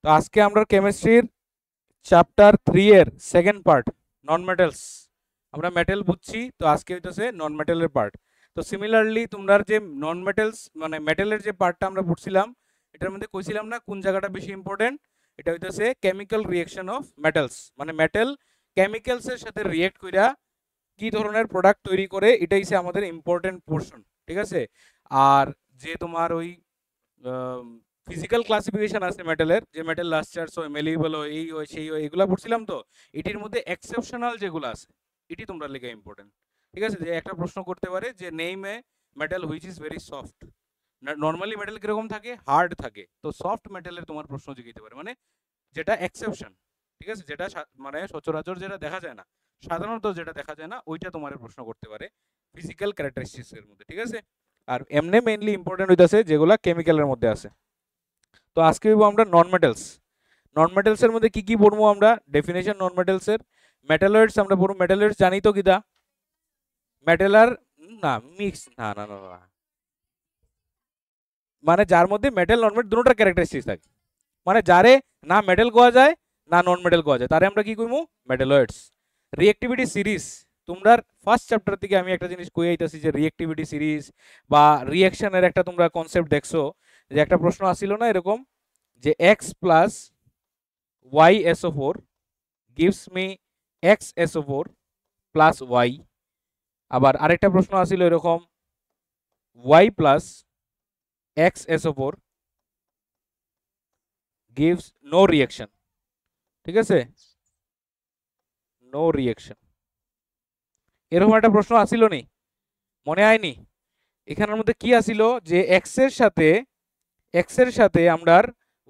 তো আজকে আমরা কেমিস্ট্রির চ্যাপ্টার 3 এর সেকেন্ড পার্ট নন মেটালস আমরা মেটাল বুঝছি, তো আজকে হইতেছে নন মেটালের পার্ট। তো সিমিলারলি তোমরা যে নন মেটালস মানে মেটালের যে পার্টটা আমরা পড়ছিলাম, এটার মধ্যে কইছিলাম না কোন জায়গাটা বেশি ইম্পর্টেন্ট? এটা হইতেছে কেমিক্যাল রিঅ্যাকশন অফ মেটালস, মানে মেটাল কেমিক্যালসের সাথে রিয়েক্ট কইরা কি ধরনের প্রোডাক্ট তৈরি করে, এটাই হচ্ছে আমাদের ইম্পর্টেন্ট পোর্শন, ঠিক আছে? আর যে তোমার ওই ফিজিক্যাল ক্লাসিফিকেশন আছে মেটালের, যে মেটাল লাস্টার্স হয়, মেলিবল হয়, এই হয় সেই হয়, এগুলা পড়ছিলাম। তো এটির মধ্যে এক্সেপশনাল যেগুলো আছে এটি তোমরা লেখা ইম্পর্টেন্ট, ঠিক আছে? যে একটা প্রশ্ন করতে পারে যে name A metal which is very soft. Normally metal কিরকম থাকে? হার্ড থাকে। তো সফট মেটালের তোমার প্রশ্ন জিগাইতে পারে, মানে যেটা এক্সেপশন, ঠিক আছে? যেটা মানে সচরাচর যেটা দেখা যায় না, সাধারণত যেটা দেখা যায় না, ওইটা তোমার প্রশ্ন করতে পারে ফিজিক্যাল ক্যারেক্টারিস্টিক্স এর মধ্যে, ঠিক আছে? আর এমনি মেইনলি ইম্পর্টেন্ট হইতাছে যেগুলা কেমিক্যালের মধ্যে আছে। তো আজকে হইব আমরা নন মেটালস। নন মেটালস এর মধ্যে কি কি পড়বো আমরা? ডেফিনেশন নন মেটালস এর, মেটালয়েডস আমরা পড়বো। মেটালয়েডস জানি তো কিটা? মেটালার না মিক্স না না না না, মানে যার মধ্যে মেটাল নন মেটাল দুটোটার ক্যারেক্টারিস্টিক্স থাকে, মানে যারে না মেটাল কোয়া যায় না নন মেটাল কোয়া যায়, তারে আমরা কি কইমু? মেটালয়েডস। রিঅ্যাক্টিভিটি সিরিজ, তোমরা ফার্স্ট চ্যাপ্টার থেকে আমি একটা জিনিস কই আইতাছি যে রিঅ্যাক্টিভিটি সিরিজ বা রিঅ্যাকশনের একটা তোমরা কনসেপ্ট দেখছো, যে একটা প্রশ্ন আসছিল না এরকম, যে x plus y S O four gives me x S O four plus y. আবার আরেকটা প্রশ্ন আসছিল এরকম, y plus x S O four gives no reaction, ঠিক আছে? নো রিঅ্যাকশন, এরকম একটা প্রশ্ন আসিল নি? মনে হয়নি? এখানের মধ্যে কি আসিল, যে এক্স এর সাথে আমরা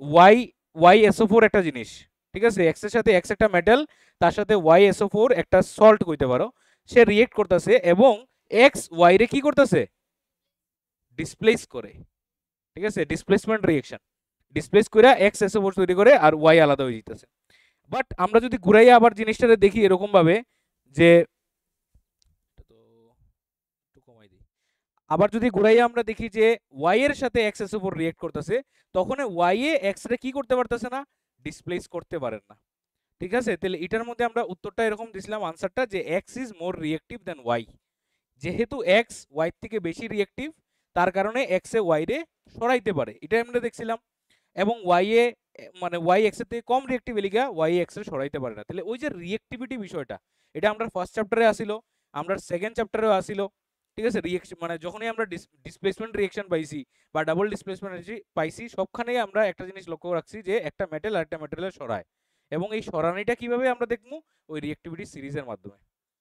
ওয়াই ওয়াই এসও ফোর একটা জিনিস, ঠিক আছে? এক্স এর সাথে এক্স একটা মেটাল, তার সাথে ওয়াই এসও ফোর একটা সল্ট কইতে পারো, সে রিয়েক্ট করতেছে এবং এক্স ওয়াই রে কি করতেছে? ডিসপ্লেস করে, ঠিক আছে? ডিসপ্লেসমেন্ট রিয়েকশন, ডিসপ্লেস করে এক্স এসও ফোর তৈরি করে আর ওয়াই আলাদা হয়ে যেতেছে। বাট আমরা যদি ঘুরাইয়া আবার জিনিসটারে দেখি এরকম ভাবে, যে একটু কমাই দিই, আবার যদি ঘুরাইয়া আমরা দেখি যে ওয়াই এর সাথে এক্স এর উপর রিয়েক্ট করতেছে, তখন ওয়াই এ এক্স রে কি করতে পারতেছে না? ডিসপ্লেস করতে পারেন না, ঠিক আছে? তাহলে এটার মধ্যে আমরা উত্তরটা এরকম দিছিলাম, আনসারটা, যে x is more reactive than y. যেহেতু এক্স ওয়াই থেকে বেশি রিয়েক্টিভ, তার কারণে এক্স এ ওয়াই রে সরাইতে পারে, এটা আমরা দেখছিলাম। এবং ওয়াই এ মানে ওয়াই এক্স এর থেকে কম রিয়েক্টিভ এলিগা ওয়াই এক্স এর সরাইতে পারে না। তাহলে ওই যে রিয়েক্টিভিটি বিষয়টা, এটা আমরা ফার্স্ট চ্যাপ্টারে আসিল, আমরা সেকেন্ড চ্যাপ্টারেও আসিল, ঠিক আছে? রিয়েকশন মানে যখনই আমরা ডিসপ্লেসমেন্ট রিয়েকশন পাইছি বা ডাবল ডিসপ্লেসমেন্ট পাইছি, সবখানেই আমরা একটা জিনিস লক্ষ্য রাখছি, যে একটা মেটাল আর একটা মেটালের সরায়। এবং এই সরানিটা কিভাবে আমরা দেখবো? ওই রিয়েক্টিভিটি সিরিজের মাধ্যমে।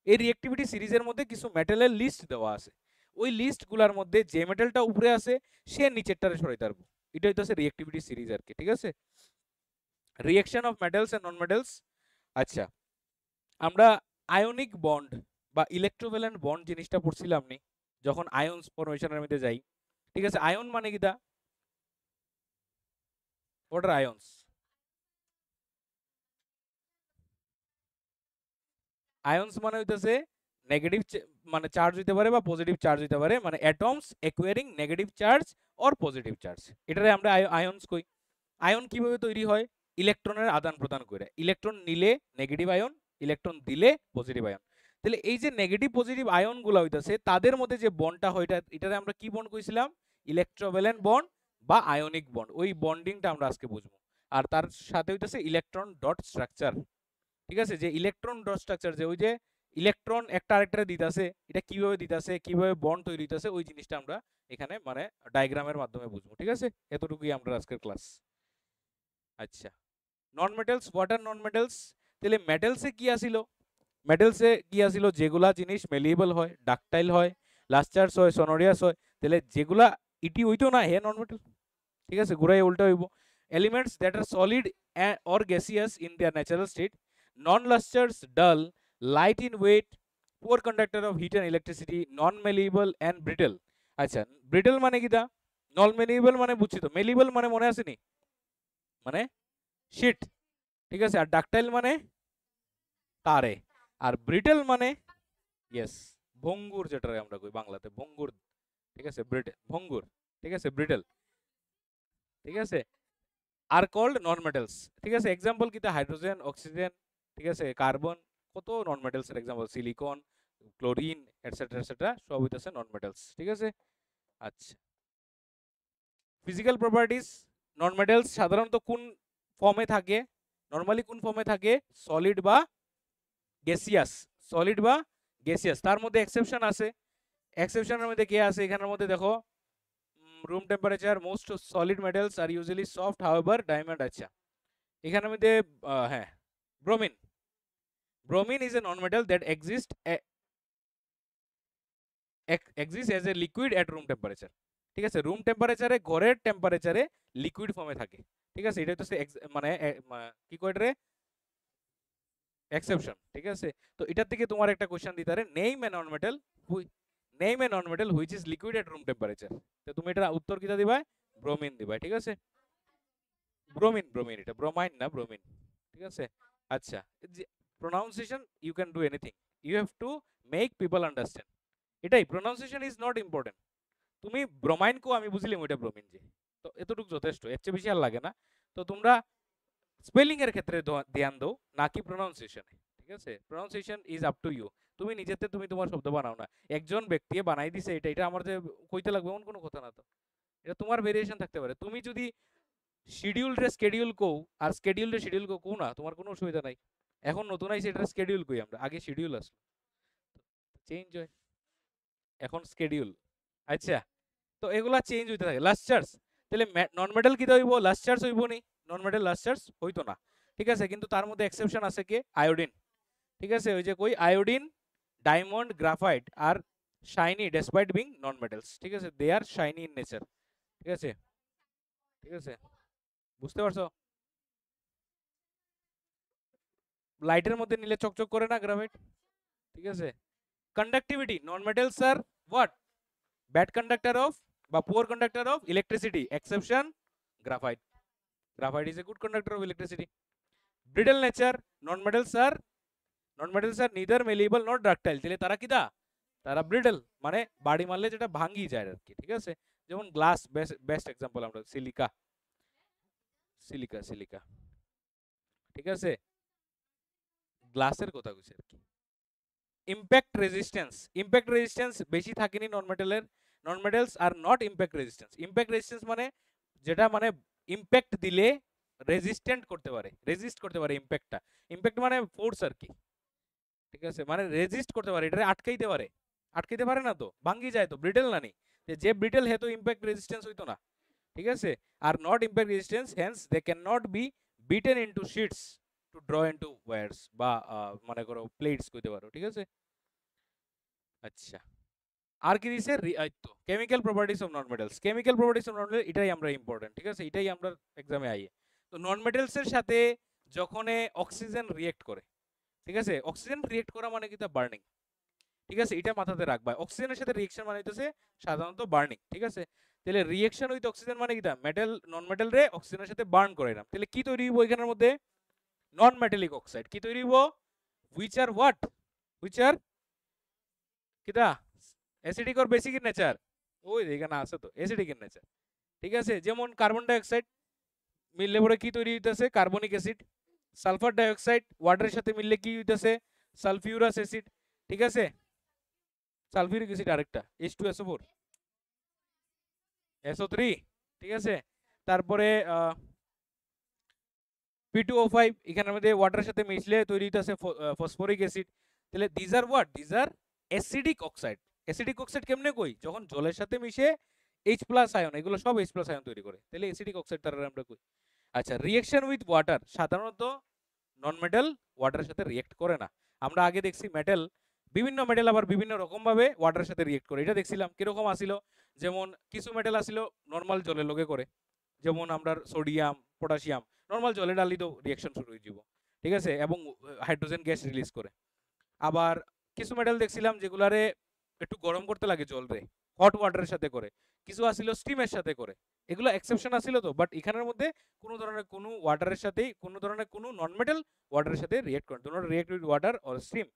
এই রিয়েক্টিভিটি সিরিজের মধ্যে কিছু মেটালের লিস্ট দেওয়া আছে, ওই লিস্টগুলোর মধ্যে যে মেটালটা উপরে আছে সে নিচেরটারে সরাইতে পারবো। এটা হইতেছে রিয়েক্টিভিটি সিরিজ আর কি, ঠিক আছে? Reaction of metals and non metals. আচ্ছা, আমরা আয়নিক বন্ড বা ইলেকট্রোভ্যালেন্ট বন্ড জিনিসটা পড়ছিলাম নি যখন আয়নস ফরমেশনের মধ্যে যাই, ঠিক আছে? আয়ন মানে কি? দা হোয়াট আর আয়নস? আয়নস মানে হইতেছে নেগেটিভ, মানে চার্জ হইতে পারে বা পজিটিভ চার্জ হইতে পারে, মানে atoms acquiring negative charge or positive charge, এটারে আমরা আয়নস কই। আয়ন কিভাবে তৈরি হয়? ইলেকট্রনের আদান প্রদান করে, ইলেকট্রন নিলে নেগেটিভ আয়ন, ইলেকট্রন দিলে পজিটিভ আয়ন। তাহলে এই যে নেগেটিভ পজিটিভ আয়নগুলো হইতাছে তাদের মধ্যে যে বন্ডটা হয়, এটারে আমরা কি বন্ড কইছিলাম? ইলেকট্রোভ্যালেন্ট বন্ড বা আয়নিক বন্ড। ওই বন্ডিংটা আমরা আজকে বুঝবো। আর তার সাথে হইতাছে ইলেকট্রন ডট স্ট্রাকচার, ঠিক আছে? যে ইলেকট্রন ডট স্ট্রাকচার, যে ওই যে ইলেকট্রন একটা আরেকটারে দিতাছে, এটা কিভাবে দিতাছে, কিভাবে বন্ড তৈরি হইতাছে, ওই জিনিসটা আমরা এখানে মানে ডায়াগ্রামের মাধ্যমে বুঝবো, ঠিক আছে? এতটুকুই আমরা আজকের ক্লাস। আচ্ছা, non metals, what are non metals? তাহলে মেটালসে কি আসিল? মেটালসে কি আসিল? যেগুলা জিনিস মেলিয়েবল হয়, ডাকটাইল হয়, লাস্টার্স হয়, সনোরিয়াস হয়, তাহলে যেগুলা ইটি হইতো না হে নন মেটাল, ঠিক আছে? ঘুরাই উল্টা হইব। Elements that are solid or gaseous in their natural state, non-lustrous, dull, light in weight, poor conductor of heat and electricity, non-malleable and brittle. আচ্ছা, ব্রিটল মানে কি? দা নন মেলিয়েবল মানে বুঝছি তো, মেলিয়েবল মানে মনে আসেনি, মানে শিট, ঠিক আছে? আর ডাকটাইল মানে তারে, আর ব্রিটেল মানে ইয়েস ভঙ্গুর, যেটারে আমরা কই বাংলাতে ভঙ্গুর, ঠিক আছে? ব্রিটেল ভঙ্গুর, ঠিক আছে? ব্রিটেল, ঠিক আছে? আর কল্ড নন মেটালস, ঠিক আছে। এক্সাম্পল কিতা হাইড্রোজেন, অক্সিজেন, ঠিক আছে, কার্বন, কত নন মেটালস এর example, silicon, chlorine etcetera etcetera সব হইতাছে নন মেটালস, ঠিক আছে। আচ্ছা, ফিজিক্যাল প্রপার্টিজ, নন মেটালস সাধারণত কোন ফর্মে থাকে, নরমালি কোন ফর্মে থাকে, সলিড বা গ্যাসিয়াস, সলিড বা গ্যাসিয়াস। তার মধ্যে এক্সেপশন আছে, এক্সেপশনের মধ্যে কে আছে এখানের মধ্যে দেখো, room temperature most solid metals are usually soft however diamond. আচ্ছা, এখানের মধ্যে হ্যাঁ, bromine, bromine is a non metal that exist as a liquid at room temperature, ঠিক আছে। রুম টেম্পারেচারে, ঘরের টেম্পারেচারে লিকুইড ফর্মে থাকে, ঠিক আছে। এটা হচ্ছে মানে কি কয় রে, এক্সেপশন, ঠিক আছে। তো এটার থেকে তোমার একটা কোশ্চেন দিতে পারে, name A non metal name A non metal which is liquid at room temperature. তো তুমি এটা উত্তর কিটা দিবা, ব্রোমিন দিবা, ঠিক আছে। ব্রোমিন, ব্রোমিন, এটা ব্রোমাইন না, ব্রোমিন, ঠিক আছে। আচ্ছা, pronunciation you can do anything, you have to make people understand, এটাই, প্রোনাউন্সিয়েশন ইজ নট ইম্পর্টেন্ট। তুমি ব্রোমাইন কো আমি বুঝলাম ওইটা ব্রোমিন যে, তো এতটুকু যথেষ্ট, এর চেয়ে বেশি আর লাগে না। তো তোমরা স্পেলিং এর ক্ষেত্রে ধ্যান দাও, না কি প্রোনাউন্সিয়েশনে, ঠিক আছে। Pronunciation is up to you, তুমি নিজেতে তুমি তোমার শব্দ বানাও না, একজন ব্যক্তি বানাই দিছে এটা, এটা আমার যে কইতে লাগবে এমন কোনো কথা না, তো এটা তোমার ভেরিয়েশন থাকতে পারে। তুমি যদি শিডিউল রে স্কেডিউল কও আর স্কেডিউল রে শিডিউল কও না, তোমার কোনো অসুবিধা নাই। এখন নতুন আইছে এটা স্কেডিউল কই আমরা, আগে শিডিউল আসলো, চেঞ্জ হয়, এখন স্কেডিউল। আচ্ছা, তো এগুলা চেঞ্জ হইতে থাকে। লাস্টার্স, তাহলে নন মেটাল কি হইব, লাস্টার্স হইব নি, নন মেটাল লাস্টার্স হইতো না, ঠিক আছে। কিন্তু তার মধ্যে এক্সেপশন আছে কে, আয়োডিন, ঠিক আছে। ওই যে কই আয়োডিন, ডায়মন্ড, গ্রাফাইট আর শাইনি ডেসপাইট বিং নন মেটালস, ঠিক আছে, দে আর শাইনি ইন নেচার, ঠিক আছে, ঠিক আছে, বুঝতে পারছো। লাইটের মধ্যে নিলে চকচক করে না গ্রাফাইট, ঠিক আছে। Conductivity, non metals are what, bad conductor of বা poor conductor of electricity, exception graphite, graphite is a good conductor of electricity. Brittle nature, non metals are neither malleable not ductile, তাহলে তারা কিটা, তারা ব্রিডল, মানে বাড়ি মারলে যেটা ভাঙ্গি যায় আর কি, ঠিক আছে। যেমন গ্লাস, বেস্ট এক্সাম্পল আমরা, সিলিকা, সিলিকা, সিলিকা, ঠিক আছে, গ্লাসের কথা কইছি আর কি। ইম্প্যাক্ট রেজিস্ট্যান্স বেশি থাকেনি নন মেটালের, non metals are not impact resistance মানে যেটা মানে ইম্প্যাক্ট দিলে রেজিস্ট্যান্ট করতে পারে, রেজিস্ট করতে পারে ইম্প্যাক্টটা, ইম্প্যাক্ট মানে ফোর্স আর কি, ঠিক আছে, মানে রেজিস্ট করতে পারে, এটা আটকাইতে পারে, আটকাইতে পারে না তো ভাঙ্গি যায়, তো ব্রিটেল না নি, যে ব্রিটেল হে তো ইম্প্যাক্ট রেজিস্ট্যান্স হইতো না, ঠিক আছে। Are not impact resistance, hence they can not be beaten into sheets to draw into wires বা মনে করো প্লেটস কইতে পারো, ঠিক আছে। আচ্ছা, আর কি দিছে, chemical properties of non metals, chemical properties of non metal, এটাই আমরা ইম্পর্টেন্ট, ঠিক আছে, এটাই আমরা এক্সামে আইয়ে। তো নন মেটালস এর সাথে যখন অক্সিজেন রিয়েক্ট করে, ঠিক আছে, অক্সিজেন রিয়েক্ট করা মানে কি, তা বার্নিং, ঠিক আছে, এটা মাথাতে রাখবা, অক্সিজেনের সাথে রিয়েকশন মানে হইতেছে সাধারণত বার্নিং, ঠিক আছে। তাহলে রিয়েকশন উইথ অক্সিজেন মানে কি, তা মেটাল নন মেটাল রে অক্সিজেনের সাথে বার্ন করে না, তাহলে কি তৈরি হইব এখানের মধ্যে, নন মেটালিক অক্সাইড, কি তৈরি হইব, which are what, which are কিটা acidic or basic in nature, ওই এখানে আছে তো অ্যাসিডিক ইন নেচার, ঠিক আছে। যেমন কার্বন ডাইঅক্সাইড মিললে পরে কি তৈরি হইতেছে, কার্বনিক অ্যাসিড, সালফার ডাইঅক্সাইড ওয়াটারের সাথে মিললে কি হইতেছে, সালফিউরাস অ্যাসিড, ঠিক আছে, সালফিউরিক অ্যাসিড আরেকটা H2SO4 SO3, ঠিক আছে। তারপরে P2O5 এখানের মধ্যে ওয়াটারের সাথে মিশলে তৈরি হইতেছে ফসফরিক অ্যাসিড, তাহলে this are what, this are acidic oxide. Acidic oxide কেমনে কই, যখন জলের সাথে মিশে H+ আয়ন, এগুলো সব H+ আয়ন তৈরি করে, তাহলে অ্যাসিডিক অক্সাইড তার আমরা কই। আচ্ছা, রিঅ্যাকশন উইথ ওয়াটার, সাধারণত নন মেটাল ওয়াটারের সাথে রিয়েক্ট করে না, আমরা আগে দেখছি মেটাল, বিভিন্ন মেটাল আবার বিভিন্ন রকম ভাবে ওয়াটারের সাথে রিয়েক্ট করে, এটা দেখছিলাম কিরকম আসিল, যেমন কিছু মেটাল আসিল নর্মাল জলের লগে করে, যেমন আমরা সোডিয়াম, পটাশিয়াম নর্মাল জলে ডালি তো রিয়েকশন শুরু হয়ে যাব, ঠিক আছে, এবং হাইড্রোজেন গ্যাস রিলিজ করে। আবার কিছু মেটাল দেখছিলাম যেগুলারে একটু গরম করতে লাগে জল রে, হট ওয়াটারের সাথে করে, কিছু আসিল স্টিমের সাথে করে, এগুলো এক্সেপশন আসিল তো, বাট এখানের মধ্যে কোনো ধরনের কোনো ওয়াটারের সাথেই কোনো ধরনের কোনো নন মেটাল ওয়াটারের সাথে রিয়েক্ট করে, do not react with water or steam,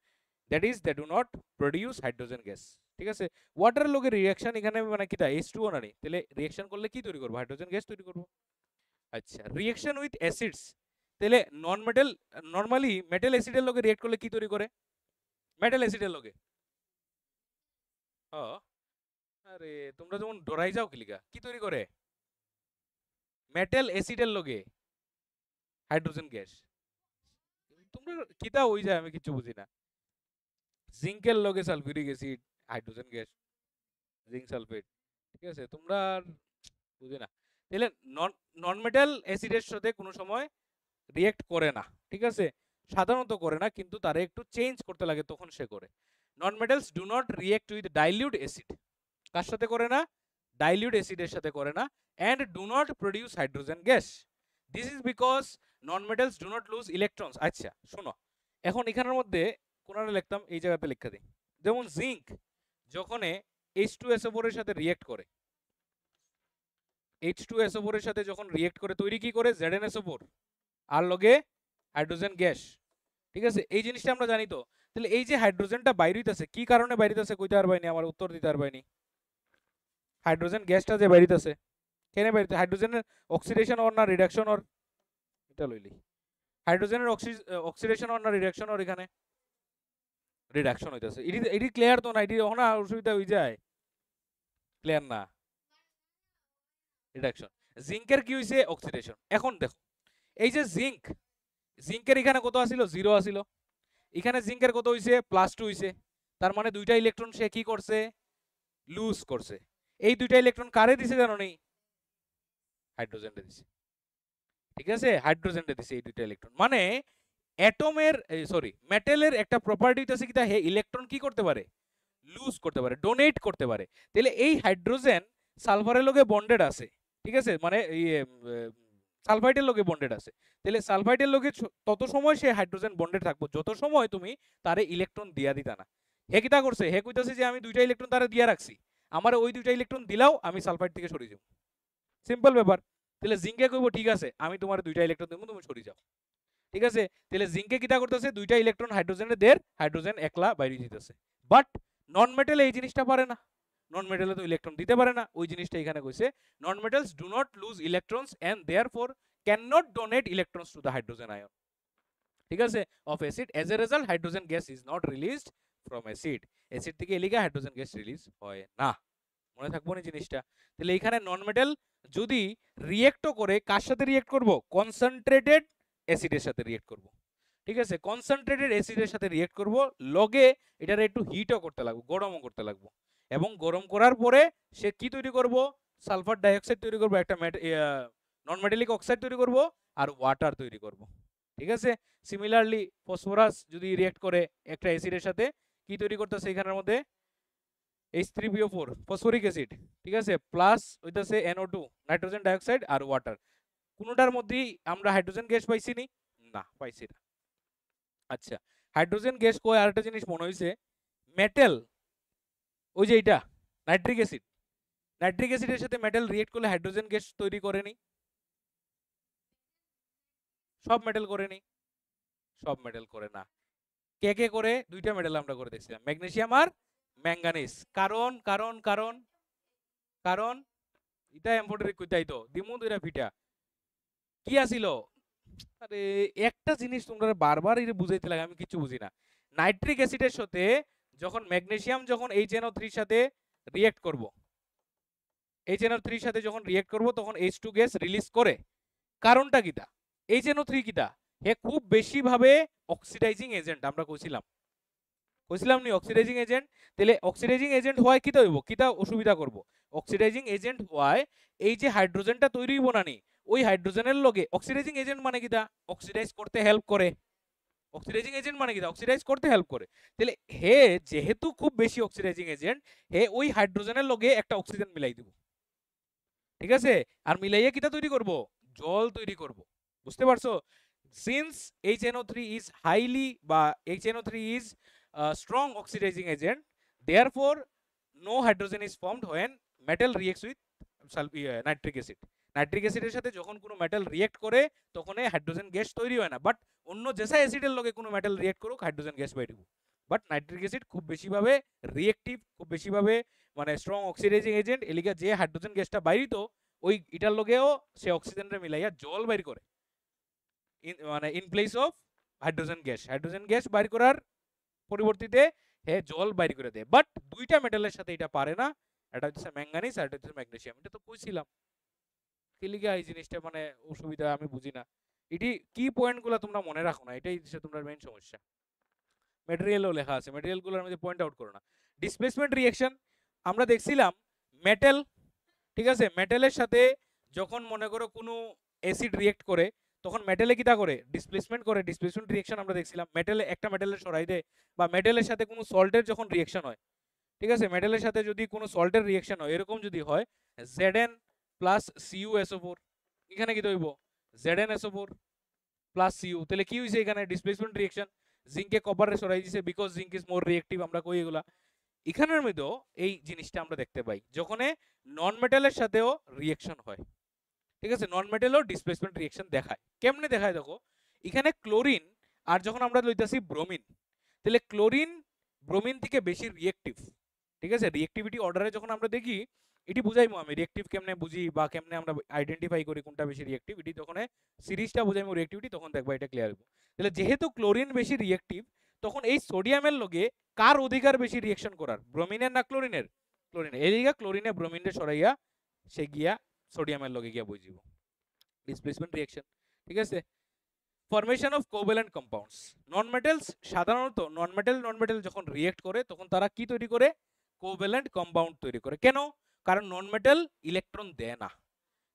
that is they do not produce hydrogen gas, ঠিক আছে। ওয়াটারের লগে রিঅ্যাকশন এখানে মানে কিটা H2O না নি, তাহলে রিঅ্যাকশন করলে কি তৈরি করবো, হাইড্রোজেন গ্যাস তৈরি করবো, আচ্ছা, রিঅ্যাকশন উইথ অ্যাসিডস, তাহলে নন মেটাল নরমালি মেটাল অ্যাসিডের লগে রিঅ্যাক্ট করলে কি তৈরি করে? মেটাল অ্যাসিডের লগে। হ, আরে তোমরা যেমন ডরাই যাও কিলিকা, কি তৈরি করে? মেটাল অ্যাসিডের লগে হাইড্রোজেন গ্যাস। তোমরা কিতা হই যায় আমি কিছু বুঝি না। জিঙ্কের লগে sulphuric acid, hydrogen gas, zinc sulphate. ঠিক আছে, তোমরা আর বুঝি না। তাহলে নন নন মেটাল অ্যাসিডের সাথে কোনো সময় রিয়েক্ট করে না, ঠিক আছে, সাধারণত করে না, কিন্তু তারে একটু চেঞ্জ করতে লাগে তখন সে করে। Non metals do not react with dilute acid, কার সাথে করে না? ডাইলিউট অ্যাসিডের সাথে করে না। And do not produce hydrogen gas, this is because non metals do not lose electrons. আচ্ছা শোনো, এখন এখানের মধ্যে কোনটা লিখতাম, এই জায়গাতে লিখা দিই। যেমন জিঙ্ক যখন H2SO4 এর সাথে রিয়েক্ট করে, H2SO4 এর সাথে যখন রিয়েক্ট করে তৈরি কি করে? ZnSO4 আর লগে হাইড্রোজেন গ্যাস। ঠিক আছে, এই জিনিসটা আমরা জানি তো। তাহলে এই যে হাইড্রোজেনটা বাইরে হইতাছে, কি কারণে বাইরে হইতাছে কইতে পারবাইনি, আমার উত্তর দিতে পারবাইনি। হাইড্রোজেন গ্যাসটা যে বাইরে হইতাছে, কেন বাইরে? হাইড্রোজেনের অক্সিডেশন অর না রিডাকশন অর? এটা লইলি হাইড্রোজেনের অক্সিডেশন অর না রিডাকশন অর? এখানে রিডাকশন হইতাছে। এটি ক্লিয়ার তো না? এটি ওখানে অসুবিধা হয়ে যায়, ক্লিয়ার না? রিডাকশন। জিঙ্কের কি হইছে? অক্সিডেশন। এখন দেখো, এই যে জিঙ্কের এখানে কত আসিল? 0 আসিল। এখানে জিঙ্কের কত হইছে? +2 হইছে। তার মানে দুইটা ইলেকট্রন সে কি করছে? লুজ করছে। এই দুইটা ইলেকট্রন কারে দিছে জানো নেই? হাইড্রোজেনকে দিছে। ঠিক আছে, হাইড্রোজেনকে দিছে এই দুইটা ইলেকট্রন। মানে অ্যাটমের সরি মেটালের একটা প্রপার্টি হইতাছে কি, তা হে ইলেকট্রন কি করতে পারে? লুজ করতে পারে, ডোনেট করতে পারে। তাহলে এই হাইড্রোজেন সালফারের লগে বন্ডেড আছে, ঠিক আছে, মানে এই সালফাইডের লগে বন্ডেড আছে। তাহলে সালফাইডের লগে তত সময় সে হাইড্রোজেন বন্ডেড থাকবো যত সময় তুমি তারে ইলেকট্রন দিয়া দিতা না। হে কিতা করছে? হে কইতাছে যে আমি দুইটা ইলেকট্রন তারে দিয়া রাখছি, আমার ওই দুইটা ইলেকট্রন দিলাও আমি সালফাইড থেকে সরে যাব। সিম্পল ব্যাপার। তাহলে জিঙ্কে কইবো ঠিক আছে আমি তোমার দুইটা ইলেকট্রন দেবো, তুমি সরে যাও। ঠিক আছে, তাহলে জিঙ্কে কিতা করতেছে? দুইটা ইলেকট্রন হাইড্রোজেনের দের, হাইড্রোজেন একলা বাইরে দিতেছে। বাট নন মেটালে এই জিনিসটা পারে না। নন মেটালে তো ইলেকট্রন দিতে পারে না, ওই জিনিসটা এখানে কইছে non metals do not lose electrons and therefore can not donate electrons to the hydrogen ion, ঠিক আছে, of acid. As a result hydrogen gas is not released from acid, acid থেকে এলিগা হাইড্রোজেন গ্যাস রিলিজ হয় না। মনে থাকবো না জিনিসটা। তাহলে এখানে নন মেটাল যদি রিয়েক্টও করে, কার সাথে রিয়েক্ট করব? কনসেন্ট্রেটেড অ্যাসিডের সাথে রিয়েক্ট করব। ঠিক আছে, কনসেন্ট্রেটেড অ্যাসিডের সাথে রিয়েক্ট করব, লগে এটার একটু হিটও করতে লাগবে, গরমও করতে লাগবে। এবং গরম করার পরে সে কি তৈরি করব? সালফার ডাইঅক্সাইড তৈরি করব, একটা নন মেটালিক অক্সাইড তৈরি করব, আর ওয়াটার তৈরি করব। ঠিক আছে, সিমিলারলি ফসফরাস যদি রিয়েক্ট করে একটা অ্যাসিডের সাথে, কি তৈরি করতেছে এখানের মধ্যে? H3PO4 ফসফরিক অ্যাসিড, ঠিক আছে, প্লাস হইতাছে NO2 নাইট্রোজেন ডাইঅক্সাইড আর ওয়াটার। কোনটার মধ্যেই আমরা হাইড্রোজেন গ্যাস পাইছি নি? না, পাইছি না। আচ্ছা, হাইড্রোজেন গ্যাস কয় আরেকটা জিনিস মনে হইছে, মেটাল, ওই যে এটা নাইট্রিক অ্যাসিড, নাইট্রিক অ্যাসিডের সাথে মেটাল রিয়েক্ট করলে হাইড্রোজেন গ্যাস তৈরি করেনি? সব মেটাল করেনি? সব মেটাল করে না। কে কে করে? দুইটা মেটাল আমরা করে দেখছিলাম, ম্যাগনেসিয়াম আর ম্যাঙ্গানিজ। কারণ কারণ কারণ কারণ এটা এমফোটেরিক কইতাই তো দিমু দুইটা ফিটা কি আছিল? আরে একটা জিনিস তোমরা বারবার এটা বুঝাইতে লাগে, আমি কিছু বুঝি না। নাইট্রিক অ্যাসিডের সাথে যখন ম্যাগনেসিয়াম যখন HNO3 সাথে রিয়েক্ট করব, HNO3 সাথে যখন রিয়েক্ট করব তখন H2 গ্যাস রিলিজ করে। কারণটা কিটা? HNO3 কিটা? হে খুব বেশি ভাবে অক্সিডাইজিং এজেন্ট, আমরা কইছিলাম নি অক্সিডাইজিং এজেন্ট। তাহলে অক্সিডাইজিং এজেন্ট হয় কিটা হইব, কিটা অসুবিধা করব? অক্সিডাইজিং এজেন্ট হয় এই যে হাইড্রোজেনটা তৈরি হইব না নি, ওই হাইড্রোজেনের লগে অক্সিডাইজিং এজেন্ট মানে কিটা? অক্সিডাইজ করতে হেল্প করে। অক্সিডাইজিং এজেন্ট মানে কিটা? অক্সিডাইজ করতে হেল্প করে। তাহলে হে যেহেতু খুব বেশি অক্সিডাইজিং এজেন্ট, হে ওই হাইড্রোজেনের লগে একটা অক্সিজেন মিলাই দিব, ঠিক আছে, আর মিলাইয়া কিটা তৈরি করব? জল তৈরি করব। বুঝতে পারছো? সিন্স HNO3 is highly বা HNO3 is a strong oxidizing agent, therefore no hydrogen is formed when metal reacts with nitric acid. Nitric অ্যাসিডের সাথে যখন কোনো মেটাল রিয়েক্ট করে তখন হাইড্রোজেন গ্যাস তৈরি হয় না। বাট অন্য যেসা অ্যাসিডের লগে কোনো মেটাল রিয়েক্ট করুক হাইড্রোজেন গ্যাস বাইরে। বাট নাইট্রিক অ্যাসিড খুব বেশিভাবে রিয়েক্টিভ, খুব বেশিভাবে মানে স্ট্রং অক্সিডাইজিং এজেন্ট, এলিগা যে হাইড্রোজেন গ্যাসটা বাইরিত ওই এটার লগেও সে অক্সিজেনরে মিলাইয়া জল বাইর করে, মানে in place of hydrogen gas বাইর করার পরিবর্তিতে হে জল বাইর করে দেয়। বাট দুইটা মেটালের সাথে এটা পারে না, এটা হচ্ছে ম্যাঙ্গানিজ আর এটা হচ্ছে ম্যাগনেসিয়াম। এটা তো কইছিলাম কি লিগা এই জিনিসটা মানে অসুবিধা আমি বুঝি না। এটি কি পয়েন্টগুলো তোমরা মনে রাখো না, এটাই হচ্ছে তোমরা মেইন সমস্যা। ম্যাটেরিয়ালও লেখা আছে, ম্যাটেরিয়ালগুলোর মধ্যে পয়েন্ট আউট করো না। ডিসপ্লেসমেন্ট রিঅ্যাকশন আমরা দেখছিলাম মেটাল, ঠিক আছে, মেটালের সাথে যখন মনে করো কোনো অ্যাসিড রিয়েক্ট করে তখন মেটালে কিটা করে ডিসপ্লেসমেন্ট করে। ডিসপ্লেসমেন্ট রিঅ্যাকশন আমরা দেখছিলাম মেটালে একটা মেটালের সরাই দেয়, বা মেটালের সাথে কোনো সল্টের যখন রিঅ্যাকশন হয়, ঠিক আছে, মেটালের সাথে যদি কোনো সল্টের রিঅ্যাকশন হয় এরকম যদি হয় Zn প্লাস CuSO4, এখানে কি হইব ZnSO4 প্লাস Cu, তাহলে কি হইছে এখানে ডিসপ্লেসমেন্ট রিঅ্যাকশন, জিঙ্কে কপারে সরাই দিছে because zinc is more reactive, আমরা কই এগুলা। এখানের মধ্যেও এই জিনিসটা আমরা দেখতে পাই যখন নন মেটালের সাথেও রিঅ্যাকশন হয়, ঠিক আছে, নন মেটালও ডিসপ্লেসমেন্ট রিঅ্যাকশন দেখায়। কেমনে দেখায় দেখো, এখানে ক্লোরিন আর যখন আমরা লইতাছি ব্রোমিন, তাহলে ক্লোরিন ব্রোমিন থেকে বেশি রিঅ্যাক্টিভ, ঠিক আছে। রিঅ্যাক্টিভিটি অর্ডারে যখন আমরা দেখি এটি বুঝাইমু আমি রিঅ্যাক্টিভ কেমনে বুঝি বা কেমনে আমরা আইডেন্টিফাই করি কোনটা বেশি রিঅ্যাক্টিভ, এটি যখন সিরিজটা বুঝাইমু রিঅ্যাক্টিভিটি তখন দেখবা এটা ক্লিয়ার হবে। তাহলে যেহেতু ক্লোরিন বেশি রিঅ্যাক্টিভ তখন এই সোডিয়ামের লগে কার অধিকার বেশি রিঅ্যাকশন করার, ব্রোমিনের না ক্লোরিনের? ক্লোরিনের। এই দিকে ক্লোরিনে ব্রোমিনে সরাইয়া সে গিয়া সোডিয়ামের লগে গিয়া বুঝিব ডিসপ্লেসমেন্ট রিঅ্যাকশন, ঠিক আছে। Formation of covalent compounds, non metals সাধারণত নন মেটাল যখন রিঅ্যাক্ট করে তখন তারা কি তৈরি করে, কোভ্যালেন্ট কম্পাউন্ড তৈরি করে। কেন? কারণ নন মেটাল ইলেকট্রন দেয় না।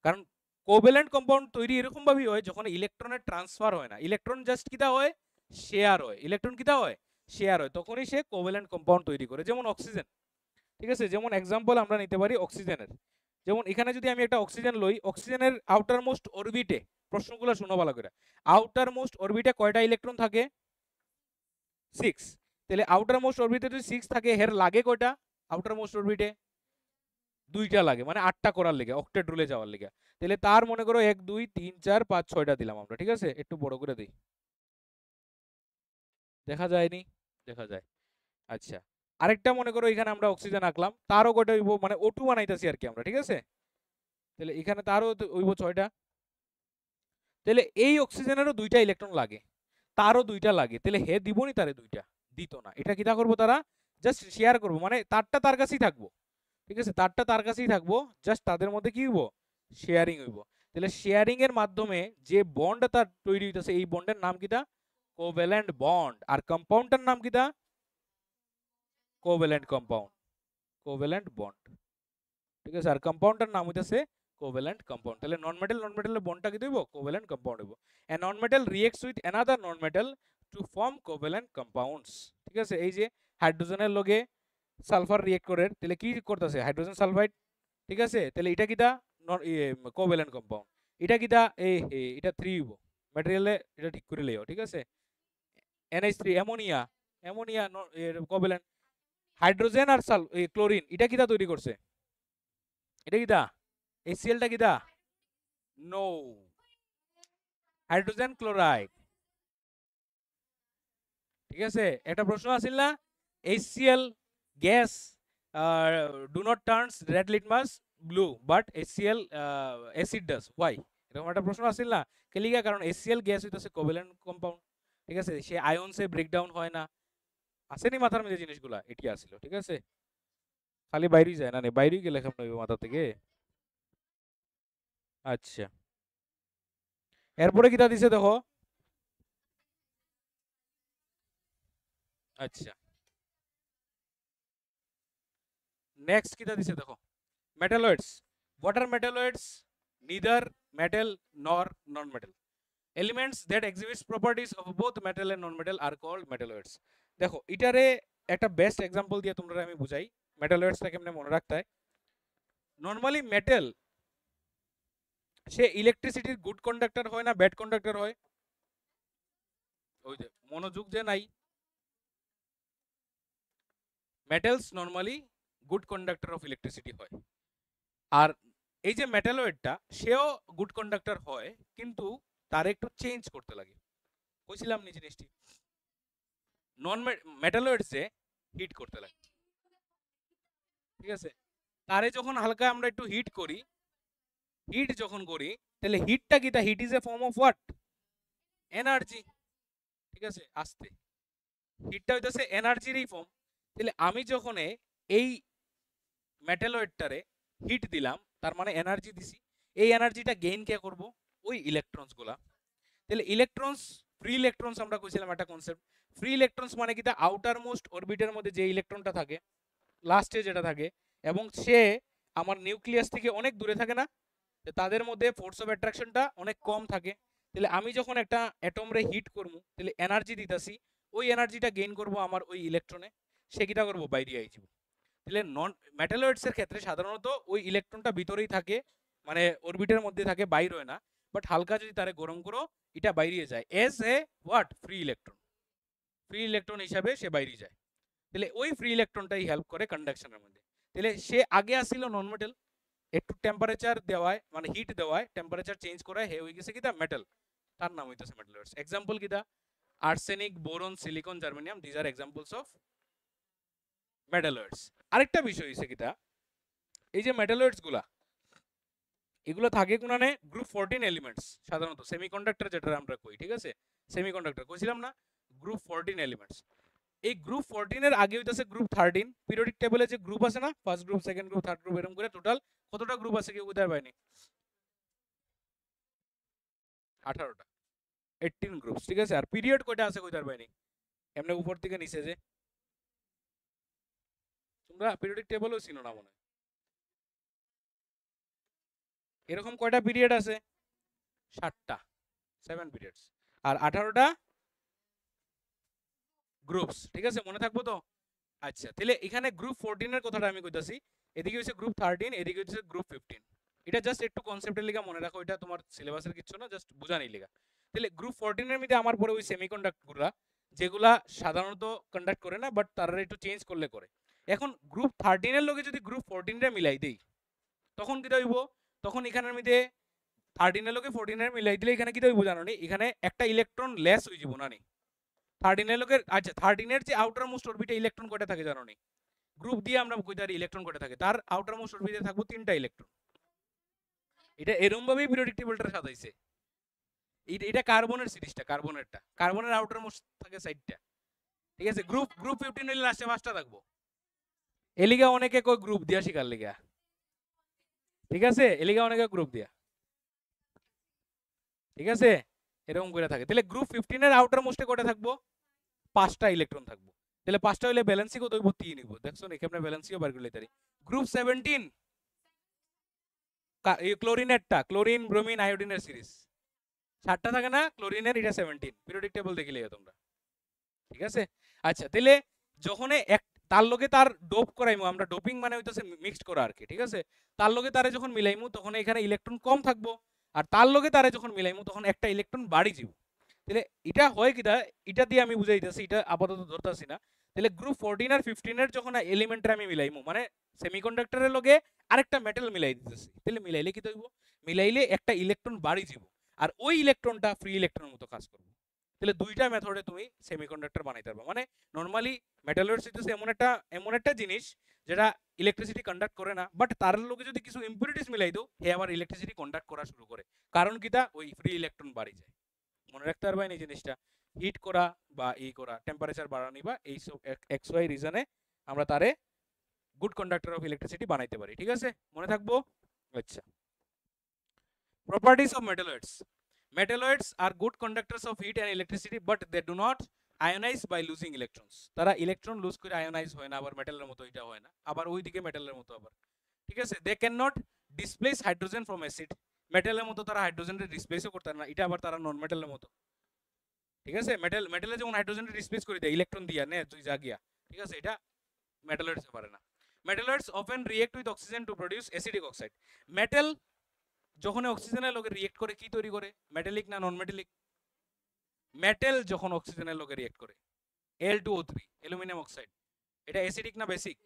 কারণ কোভ্যালেন্ট কম্পাউন্ড তৈরি এরকম ভাবে হয় যখন ইলেকট্রনের ট্রান্সফার হয় না, ইলেকট্রন জাস্ট কিটা হয় শেয়ার হয়, ইলেকট্রন কিটা হয় শেয়ার হয়, তখনই সে কোভ্যালেন্ট কম্পাউন্ড তৈরি করে। যেমন অক্সিজেন, ঠিক আছে, যেমন এক্সাম্পল আমরা নিতে পারি অক্সিজেনের। যেমন এখানে যদি আমি একটা অক্সিজেন লই, অক্সিজেনের আউটার মোস্ট অরবিটে, প্রশ্নগুলো শুনো ভালো করে, আউটার মোস্ট অরবিটে কয়টা ইলেকট্রন থাকে? 6। তাহলে আউটার মোস্ট অরবিটে যদি 6 থাকে হের লাগে কয়টা আউটার মোস্ট অরবিটে? দুইটা লাগে, মানে 8টা করার লেগে, অক্টেট রুলে যাওয়ার লেগে। তাহলে তার মনে করো 1 2 3 4 5 6টা দিলাম আমরা, ঠিক আছে। একটু বড় করে দিই, দেখা যায়নি? দেখা যায়। আচ্ছা, আরেকটা মনে করো এখানে আমরা অক্সিজেন আঁকলাম, তারও কয়টা হইব, মানে O2 বানাইতাছি আর কি আমরা, ঠিক আছে। তাহলে এখানে তারও হইব 6টা। তাহলে এই অক্সিজেনেরও 2টা ইলেকট্রন লাগে, তারও 2টা লাগে, তাহলে হে দিবনি তারে 2টা? দিত না। এটা কিটা করবো তারা জাস্ট শেয়ার করবো, মানে তারটা তার কাছেই থাকবো, ঠিক আছে, তারটা তার কাছেই থাকবো, জাস্ট তাদের মধ্যে কি হইব শেয়ারিং হইব। তাহলে শেয়ারিং এর মাধ্যমে যে বন্ড তার তৈরি হইতাছে এই বন্ডের নাম কিটা? Covalent bond. আর কম্পাউন্ডটার নাম কিটা? কোভ্যালেন্ট কম্পাউন্ড, কোভ্যালেন্ট বন্ড, ঠিক আছে। আর কম্পাউন্ডটার নাম হইতাছে কোভ্যালেন্ট কম্পাউন্ড। তাহলে নন মেটালের বন্ডটা কি হইব? কোভ্যালেন্ট কম্পাউন্ড হইব। A non metal reacts with another non metal to form covalent compounds, ঠিক আছে। এই যে হাইড্রোজেনের লগে সালফার রিঅ্যাক্ট করে, তাহলে কি করতেছে হাইড্রোজেন সালফাইড, ঠিক আছে। তাহলে এটা কিটা? Covalent compound. এটা কিটা? এটা 3 হইব, ম্যাটেরিয়ালে এটা ঠিক করে লইও, ঠিক আছে। NH3 ammonia, ammonia covalent. Hydrogen আর ক্লোরিন এটা কিটা তৈরি করছে? এটা কিটা? HCl টা কিটা? নো, হাইড্রোজেন ক্লোরাইড, ঠিক আছে। একটা প্রশ্ন আছিল না, HCl gas do not turns red litmus blue but HCl acid does, why? এরকম একটা প্রশ্ন আছিল না। কেলিগা? কারণ HCl গ্যাস হইতাছে কোভ্যালেন্ট কম্পাউন্ড, ঠিক আছে, সে আয়নসে ব্রেকডাউন হয় না। আসেনি মাথার মধ্যে জিনিসগুলা? এটি আসিল, ঠিক আছে। খালি বাইরেই যায় না, বাইরেই গেলে কেমন হইব মাথা থেকে। আচ্ছা, এরপরে কিটা দিছে দেখো। আচ্ছা, নেক্সট কিটা দিছে দেখো, metalloids. What are metalloids? Neither metal nor non-metal. Elements that exhibits properties of both metal and non-metal are called metalloids. দেখো এটারে একটা বেস্ট এক্সাম্পল দিয়ে তোমরা আমি বুঝাই মেটালয়েডসটা কেমনে মনে রাখতে হয়। নরমালি মেটাল সে ইলেকট্রিসিটির গুড কন্ডাক্টর হয় না ব্যাড কন্ডাক্টর হয়? ওই যে মনোযোগ যে নাই, metals normally good conductor of electricity হয়। আর এই যে মেটালয়েডটা সেও গুড কন্ডাক্টর হয়, কিন্তু তার একটু চেঞ্জ করতে লাগে। কইছিলাম নি জিনিসটি? নন মেটালয়েডসে হিট করতে লাগে, ঠিক আছে। তারে যখন হালকা আমরা একটু হিট করি হিট যখন করি তাহলে হিটটা কি, তা heat is a form of what, energy. ঠিক আছে, আস্তে, হিটটা হইতেছে এনার্জিরই ফর্ম। তাহলে আমি যখন এই মেটালয়েডটারে হিট দিলাম, তার মানে এনার্জি দিছি, এই এনার্জিটা গেইন কে করব, ওই ইলেকট্রনস গুলা। তাহলে ইলেকট্রনস, ফ্রি ইলেকট্রনস আমরা কইছিলাম একটা কনসেপ্ট, ফ্রি ইলেকট্রনস মানে কি, তা আউটার মোস্ট অরবিটের মধ্যে যে ইলেকট্রনটা থাকে, লাস্টে যেটা থাকে, এবং সে আমার নিউক্লিয়াস থেকে অনেক দূরে থাকে না, তাদের মধ্যে ফোর্স অফ অ্যাট্রাকশনটা অনেক কম থাকে। তাহলে আমি যখন একটা অ্যাটমরে হিট করবো, তাহলে এনার্জি দিতাছি, ওই এনার্জিটা গেইন করব আমার ওই ইলেকট্রনে, সে কিটা করবো, বাইরে আই যাব। তাহলে নন মেটালয়েডস এর ক্ষেত্রে সাধারণত ওই ইলেকট্রনটা ভিতরেই থাকে, মানে অরবিটের মধ্যে থাকে, বাইরে হয় না। বাট হালকা যদি তারে গরম করো, এটা বাইরে যায় as a what, free electron, free electron হিসাবে সে বাইরে যায়। তাহলে ওই ফ্রি ইলেকট্রনটাই হেল্প করে কন্ডাকশনের মধ্যে। তাহলে সে আগে আসছিল নন মেটাল, একটু টেম্পারেচার দেওয়ায়, মানে হিট দেওয়ায়, টেম্পারেচার চেঞ্জ করায় হে হয়ে গেছে কিটা মেটাল, তার নাম হইতেছে মেটালয়েডস। এক্সাম্পল কিটা, arsenic, boron, silicon, germanium, these are examples of metalloids. আরেকটা বিষয় হইছে কিটা, এই যে মেটালয়েডস গুলা, এগুলো থাকে কোনানে গ্রুপ 14 এলিমেন্টস, সাধারণত সেমিকন্ডাক্টর যেটা আমরা কই, ঠিক আছে, সেমিকন্ডাক্টর কইছিলাম না, গ্রুপ 14 এলিমেন্টস। এই গ্রুপ 14 এর আগে হইতাছে গ্রুপ 13। পিরিয়ডিক টেবলে যে গ্রুপ আছে না, first group, second group, third group, এরকম করে টোটাল কতটা গ্রুপ আছে কেউ বুঝতে পারেনি? 18টা, 18 গ্রুপস, ঠিক আছে। আর পিরিয়ড কয়টা আছে কইতে পারবানি? এমনি উপর থেকে নিচে যে, তোমরা পিরিয়ডিক টেবলও চিনো না মনে হয়। এরকম কয়টা পিরিয়ড আছে? 7টা, 7 পিরিয়ডস। আর 18টা গ্রুপস, ঠিক আছে, মনে থাকবো তো? আচ্ছা, তাহলে এখানে গ্রুপ 14 এর কথাটা আমি কইতাছি, এদিকে হচ্ছে গ্রুপ 13, এদিকে হচ্ছে গ্রুপ 15। এটা জাস্ট একটু কনসেপ্টের লিগা মনে রাখো, এটা তোমার সিলেবাসের কিছু না, জাস্ট বুঝানি লিগা। তাহলে গ্রুপ 14 এর মধ্যে আমার পরে ওই সেমিকন্ডাক্টরগুলা, যেগুলা সাধারণত কন্ডাক্ট করে না, বাট তারা একটু চেঞ্জ করলে করে। এখন গ্রুপ 13 এর লগে যদি গ্রুপ 14 রে মিলাই দেই, তখন কি হইব? তখন এখানের মধ্যে 13 এর লগে 14 এর মিলাই দিলে এখানে কি হইব জানো নি? এখানে একটা ইলেকট্রন লেস হয়ে যাব না নি? 13 এর লগে, আচ্ছা 13 এর যে আউটার মোস্ট অরবিটে ইলেকট্রন কয়টা থাকে জানো নি? গ্রুপ দিয়ে আমরা কইতে পারি ইলেকট্রন কয়টা থাকে, তার আউটার মোস্ট অরবিটে থাকবো 3টা ইলেকট্রন। এটা এরকম ভাবেই পিরিয়ডিক টেবিলটা সাজাইছে। এটা কার্বনের সিরিজটা, কার্বনেরটা, কার্বনের আউটার মোস্ট থাকে 4টা, ঠিক আছে। গ্রুপ গ্রুপ 15 হইলে লাস্টে 5টা থাকবো। এলিগা অনেকে কই গ্রুপ দিয়া শিকার লিগা, ঠিক আছে, এলিগা অনেকে গ্রুপ দিয়া, ঠিক আছে, এরকম করে থাকে। তাহলে গ্রুপ 15 এর আউটার মোস্টে কয়টা থাকবো? 5টা ইলেকট্রন থাকবো। তাহলে 5টা হইলে ব্যালেন্সই কত হইব? 3 হইব। দেখছো না কেমনে ব্যালেন্সিও বার করলে তারি। গ্রুপ 17 এই ক্লোরিনেরটা, ক্লোরিন, ব্রোমিন, আয়োডিনের সিরিজ 7টা থাকে না ক্লোরিনের, এটা 17, পিরিয়ডিক টেবল দেখিলে তোমরা, ঠিক আছে। আচ্ছা, তাহলে যখন এক তার লগে তার ডোপ করাইমু আমরা, ডোপিং মানে হইতাছে মিক্সড করা আর কি, ঠিক আছে। তার লগে তারে যখন মিলাইমু তখন এখানে ইলেকট্রন কম থাকবো, আর তার লগে তারে যখন মিলাইমু তখন একটা ইলেকট্রন বাড়ি যাব। তাহলে এটা হয় কিটা, এটা দিয়ে আমি বুঝাই দিতেছি, এটা আপাতত ধরতাছি না। তাহলে গ্রুপ 14 আর 15 এর যখন এলিমেন্টরে আমি মিলাইমু, মানে সেমিকন্ডাক্টরের লগে আরেকটা মেটাল মিলাই দিতেছি, তাহলে মিলাইলে কি হইব? মিলাইলে একটা ইলেকট্রন বাড়ি যাব, আর ওই ইলেকট্রনটা ফ্রি ইলেকট্রনের মতো কাজ করবে। তাহলে দুইটা মেথডে তুমি সেমিকন্ডাক্টর বানাইতে পারবে। মানে নরমালি মেটালয়েডস হইতেছে এমন একটা জিনিস যেটা ইলেকট্রিসিটি কন্ডাক্ট করে না, বাট তার লগে যদি কিছু ইম্পিউরিটিস মিলাই দাও, হে আবার ইলেকট্রিসিটি কন্ডাক্ট করা শুরু করে। কারণ কিটা, ওই ফ্রি ইলেকট্রন বাড়ি যায়। মনে রাখতে পারবেন এই জিনিসটা, হিট করা বা এই করা, টেম্পারেচার বাড়ানি বা এই সব এক্স ওয়াই রিজনে আমরা তারে গুড কন্ডাক্টর অফ ইলেকট্রিসিটি বানাইতে পারি, ঠিক আছে, মনে থাকবো। আচ্ছা, properties of metalloids. Metalloids are good conductors of heat and electricity, but they do not ionize by losing electrons. তারা ইলেকট্রন লুজ করে আয়োনাইজ হয় না, আবার মেটালের মতো এটা হয় না, আবার ওইদিকে মেটালের মতো আবার, ঠিক আছে। they cannot displace hydrogen from acid. মেটালের মতো তারা হাইড্রোজেনকে ডিসপ্লেসও করতে পারে না, এটা আবার তারা নন মেটালের মতো, ঠিক আছে। মেটালে যেমন হাইড্রোজেনকে ডিসপ্লেস করে দেয় ইলেকট্রন দিয়া, নে তুই যা গিয়া, ঠিক আছে, এটা মেটালয়েডস পারে না। Metalloids often react with oxygen to produce acidic oxide. Metal যখন অক্সিজেনের লগে রিয়েক্ট করে কি তৈরি করে? মেটালিক না নন মেটালিক? মেটাল যখন অক্সিজেনের লগে রিয়েক্ট করে Al2O3, অ্যালুমিনিয়াম অক্সাইড, এটা অ্যাসিডিক না বেসিক?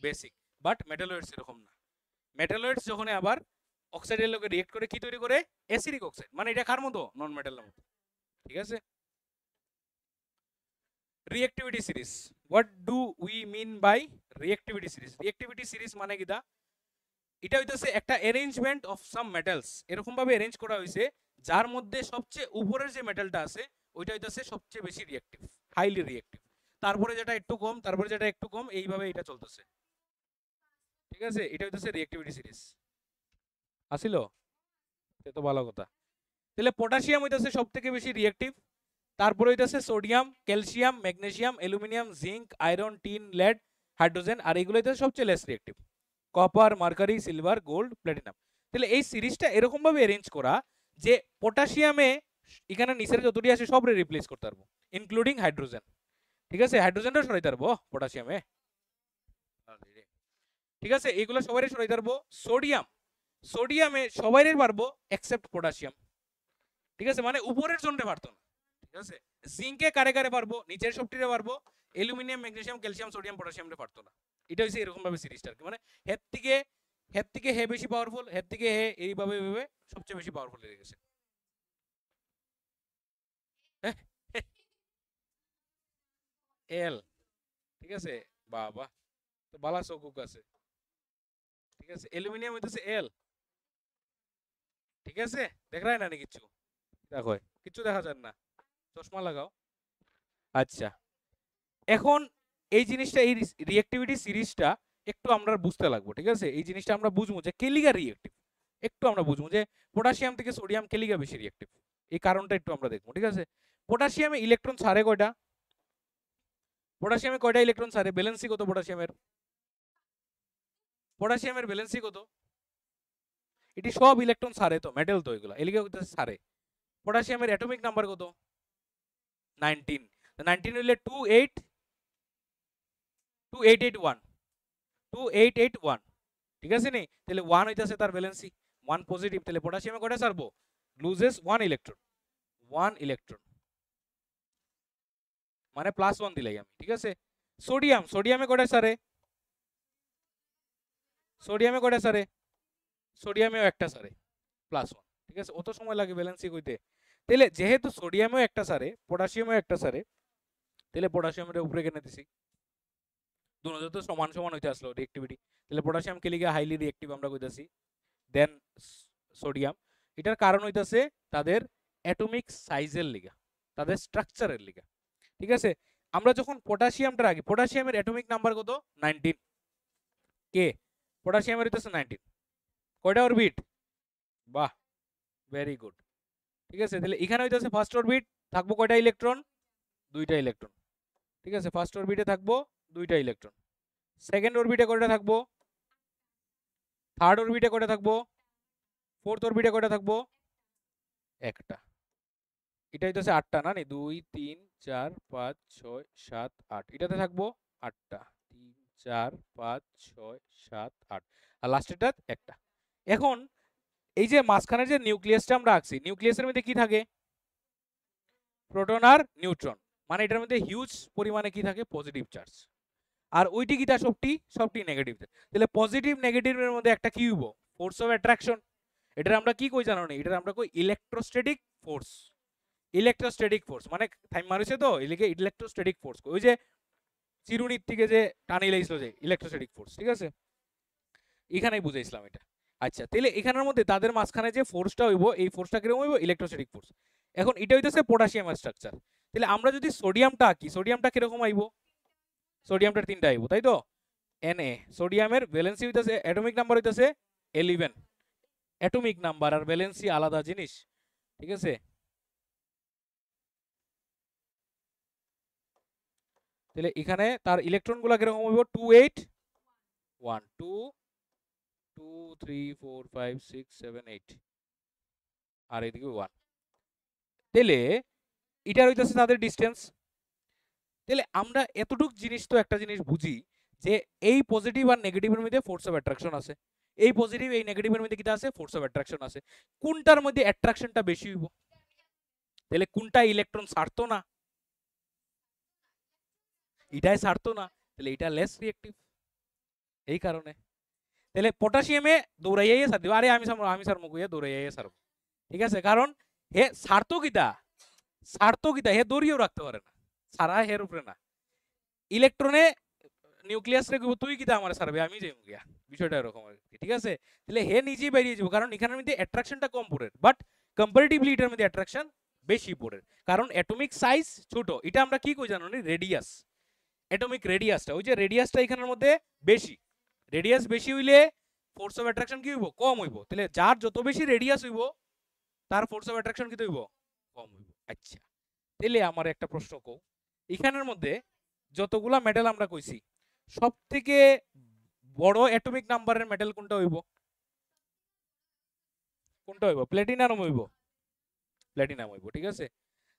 বেসিক। বাট মেটালয়েডস এরকম না। মেটালয়েডস যখন আবার অক্সাইডের লগে রিয়েক্ট করে কি তৈরি করে? Acidic oxide. মানে এটা কার মতো? নন মেটালের মতো, ঠিক আছে। Reactivity series, what do we mean by reactivity series? Reactivity series মানে কি? এটা হইতেছে একটা অ্যারেঞ্জমেন্ট অফ সাম মেটালস, এরকম ভাবে অ্যারেঞ্জ করা হয়েছে যার মধ্যে সবচেয়ে উপরের যে মেটালটা আছে ওইটা হইতেছে সবচেয়ে বেশি রিঅ্যাক্টিভ, হাইলি রিঅ্যাক্টিভ, তারপরে যেটা একটু কম, তারপরে যেটা একটু কম, এইভাবে এটা চলতেছে। ঠিক আছে, এটা হইতেছে রিঅ্যাক্টিভিটি সিরিজ। আসিল, এটা তো ভালো কথা। তাহলে পটাশিয়াম হইতেছে সবথেকে বেশি রিঅ্যাক্টিভ, তারপরে হইতেছে sodium, calcium, magnesium, aluminium, zinc, iron, tin, lead, hydrogen, আর এইগুলো হইতেছে সবচেয়ে less reactive, copper, mercury, silver, gold, platinum. তাহলে এই সিরিজটা এরকম ভাবে অ্যারেঞ্জ করা যে পটাশিয়ামে এখানে নিচের যতটি আছে সবরে রিপ্লেস করতে পারবো, ইনক্লুডিং হাইড্রোজেন। ঠিক আছে, হাইড্রোজেনটাও সরাইতে পারবো পটাশিয়ামে। ঠিক আছে, এগুলো সবাই সরাইতে পারবো। সোডিয়াম, সোডিয়ামে সবাই পারবো এক্সেপ্ট পটাশিয়াম। ঠিক আছে, মানে উপরের জনরে পারতো না। ঠিক আছে, জিঙ্কে কারে কারে পারবো, নিচের সবটিরে পারবো, অ্যালুমিনিয়াম, ম্যাগনেসিয়াম, ক্যালসিয়াম, সোডিয়াম, পটাশিয়ামরে পারতো না। এটা হচ্ছে এরকম ভাবে সিরিজটা আর কি, মানে হেড থেকে হে বেশি পাওয়ারফুল, হেড থেকে হে এইভাবে এইভাবে সবচেয়ে বেশি পাওয়ারফুল হয়ে গেছে। এল, ঠিক আছে, বাবা তো বালা চৌকুক আছে। ঠিক আছে, অ্যালুমিনিয়াম হইতেছে এল। ঠিক আছে, দেখা যায় না নি কিছু, দেখো কিছু দেখা যায় না, চশমা লাগাও। আচ্ছা, এখন এই জিনিসটা, এই রিঅ্যাক্টিভিটি সিরিজটা একটু আমরা বুঝতে লাগবো। ঠিক আছে, এই জিনিসটা আমরা বুঝবো যে কেলিগা রিঅ্যাক্টিভ, একটু আমরা বুঝবো যে পটাশিয়াম থেকে সোডিয়াম কেলিগা বেশি রিঅ্যাক্টিভ, এই কারণটা একটু আমরা দেখবো। ঠিক আছে, পটাশিয়ামে ইলেকট্রন ছাড়ে কয়টা, পটাশিয়ামে কয়টা ইলেকট্রন ছাড়ে, ব্যালেন্সি কত পটাশিয়ামের, পটাশিয়ামের ব্যালেন্সি কত, এটি সব ইলেকট্রন ছাড়ে তো, মেটাল তো এগুলো, এলিগা হইতেছে ছাড়ে। পটাশিয়ামের অ্যাটমিক নাম্বার কত, 19, 19 হইলে 2881, ঠিক আছে নি, তাহলে 1 হইতাছে তার ব্যালেন্সি, 1 পজিটিভ। তাহলে পটাশিয়ামে কয়টা ছাড়বো, লুজেস 1 ইলেকট্রন, 1 ইলেকট্রন, মানে +1 দিলাই আমি। ঠিক আছে, সোডিয়াম, সোডিয়ামে কয়টা ছাড়ে, সোডিয়ামে কয়টা ছাড়ে, সোডিয়ামেও একটা ছাড়ে, +1। ঠিক আছে, অত সময় লাগে ব্যালেন্সি কইতে। তাহলে যেহেতু সোডিয়ামেও একটা ছাড়ে, পটাশিয়ামেও একটা ছাড়ে, তাহলে পটাশিয়ামের উপরে কেনে দিছি, দুটো তো সমান সমান হইতে আসলো রিঅ্যাক্টিভিটি। তাহলে পটাশিয়াম কে লিগা হাইলি রিঅ্যাক্টিভ আমরা কইতাছি দেন সোডিয়াম। এটার কারণ হইতাছে তাদের অ্যাটমিক সাইজের লিগা, তাদের স্ট্রাকচারের লিগা। ঠিক আছে, আমরা যখন পটাশিয়ামটা রাখি, পটাশিয়ামের অ্যাটমিক নাম্বার কত, 19, কে পটাশিয়ামের হইতাছে 19, কয়টা অরবিট, বাহ ভেরি গুড। ঠিক আছে, তাহলে এখানে হইতাছে ফার্স্ট অরবিট থাকবো কয়টা ইলেকট্রন, দুইটা ইলেকট্রন। ঠিক আছে, ফার্স্ট অরবিটে থাকবো দুইটা ইলেকট্রন, সেকেন্ড অরবিটে কয়টা থাকবো, থার্ড অরবিটে কয়টা থাকবো, ফোর্থ অরবিটে কয়টা থাকবো, একটা। এটা হইতেছে 8টা না নি, 2 3 4 5 6 7 8, এটাতে থাকবো 8টা, 3 4 5 6 7 8, আর লাস্টেরটা একটা। এখন এই যে মাঝখানে যে নিউক্লিয়াসটা আমরা আঁকছি, নিউক্লিয়াসের মধ্যে কি থাকে, প্রোটন আর নিউট্রন, মানে এটার মধ্যে হিউজ পরিমাণে কি থাকে, পজিটিভ চার্জ, আর ওইটি কিটা সবটি নেগেটিভ। তাহলে পজিটিভ নেগেটিভের মধ্যে একটা কি হইব, ফোর্স অফ অ্যাট্রাকশন। এটার আমরা কি কই জানো না, এটার আমরা কই ইলেকট্রোস্ট্যাটিক ফোর্স। ইলেকট্রোস্ট্যাটিক ফোর্স মানে টাইম মারিছে তো এলিকে ইলেকট্রোস্ট্যাটিক ফোর্স, ওই যে চিরুনির থেকে যে টানি লাইছিল যে ইলেকট্রোস্ট্যাটিক ফোর্স। ঠিক আছে, এখানেই বুঝাইছিলাম এটা। আচ্ছা, তাহলে এখানের মধ্যে তাদের মাঝখানে যে ফোর্সটা হইব, এই ফোর্সটা কিরকম হইব, ইলেকট্রোস্ট্যাটিক ফোর্স। এখন এটা হইতেছে পটাশিয়ামের স্ট্রাকচার। তাহলে আমরা যদি সোডিয়ামটা আঁকি, সোডিয়ামটা কিরকম আইব, সোডিয়ামটার 3টা আইব, তাই তো, Na, সোডিয়ামের ভ্যালেন্সি হইতাছে, অ্যাটমিক নাম্বার হইতাছে 11, অ্যাটমিক নাম্বার আর ভ্যালেন্সি আলাদা জিনিস। ঠিক আছে, তাহলে এখানে তার ইলেকট্রনগুলো কিরকম হইব, 2 8 1 2 2 3 4 5 6 7 8, আর এদিকে 1। তাহলে এটা হইতাছে তাদের ডিসটেন্স। তাহলে আমরা এতটুক জিনিস তো একটা জিনিস বুঝি যে এই পজিটিভ আর নেগেটিভের মধ্যে ফোর্স অফ অ্যাট্রাকশন আছে, এই পজিটিভ এই নেগেটিভের মধ্যে কিটা আছে, ফোর্স অফ অ্যাট্রাকশন আছে। কোনটার মধ্যে অ্যাট্রাকশনটা বেশি হইব, তাহলে কোনটা ইলেকট্রন ছাড়তো না, এটাই ছাড়তো না, তাহলে এটা লেস রিঅ্যাক্টিভ, এই কারণে। তাহলে পটাশিয়ামে দৌড়াইয়াই ছাড় দিব, আরে আমি স্যার মুখ দৌড়াইয়াই ছাড়ব। ঠিক আছে, কারণ হে ছাড়তো কিতা হে দৌড়িয়েও রাখতে পারে না, ছাড়া হের উপরে না। ইলেকট্রনে নিউক্লিয়াস রে কইব তুই কিটা আমার সারবে আমি যাইমু গিয়া, বিষয়টা এরকম আর কি, ঠিক আছে। তাহলে হে নিজেই বেরিয়ে যাব, কারণ এখানের মধ্যে অ্যাট্রাকশনটা কম পড়ে, বাট কম্পারেটিভলি এটার মধ্যে অ্যাট্রাকশন বেশি পড়ে, কারণ অ্যাটমিক সাইজ ছোট। এটা আমরা কি কই জানো নি, রেডিয়াস, অ্যাটমিক রেডিয়াসটা, ওই যে রেডিয়াসটা এখানের মধ্যে বেশি, রেডিয়াস বেশি হইলে ফোর্স অফ অ্যাট্রাকশন কি হইব, কম হইব। তাহলে যার যত বেশি রেডিয়াস হইব তার ফোর্স অফ অ্যাট্রাকশন কি হইব, কম হইব। আচ্ছা, তাহলে আমার একটা প্রশ্ন কও, এখানের মধ্যে যতগুলা মেটাল আমরা কইছি সব থেকে বড় অ্যাটমিক নাম্বারের মেটাল কোনটা হইব, কোনটা হইব, প্ল্যাটিনাম হইব, প্ল্যাটিনাম হইব, ঠিক আছে।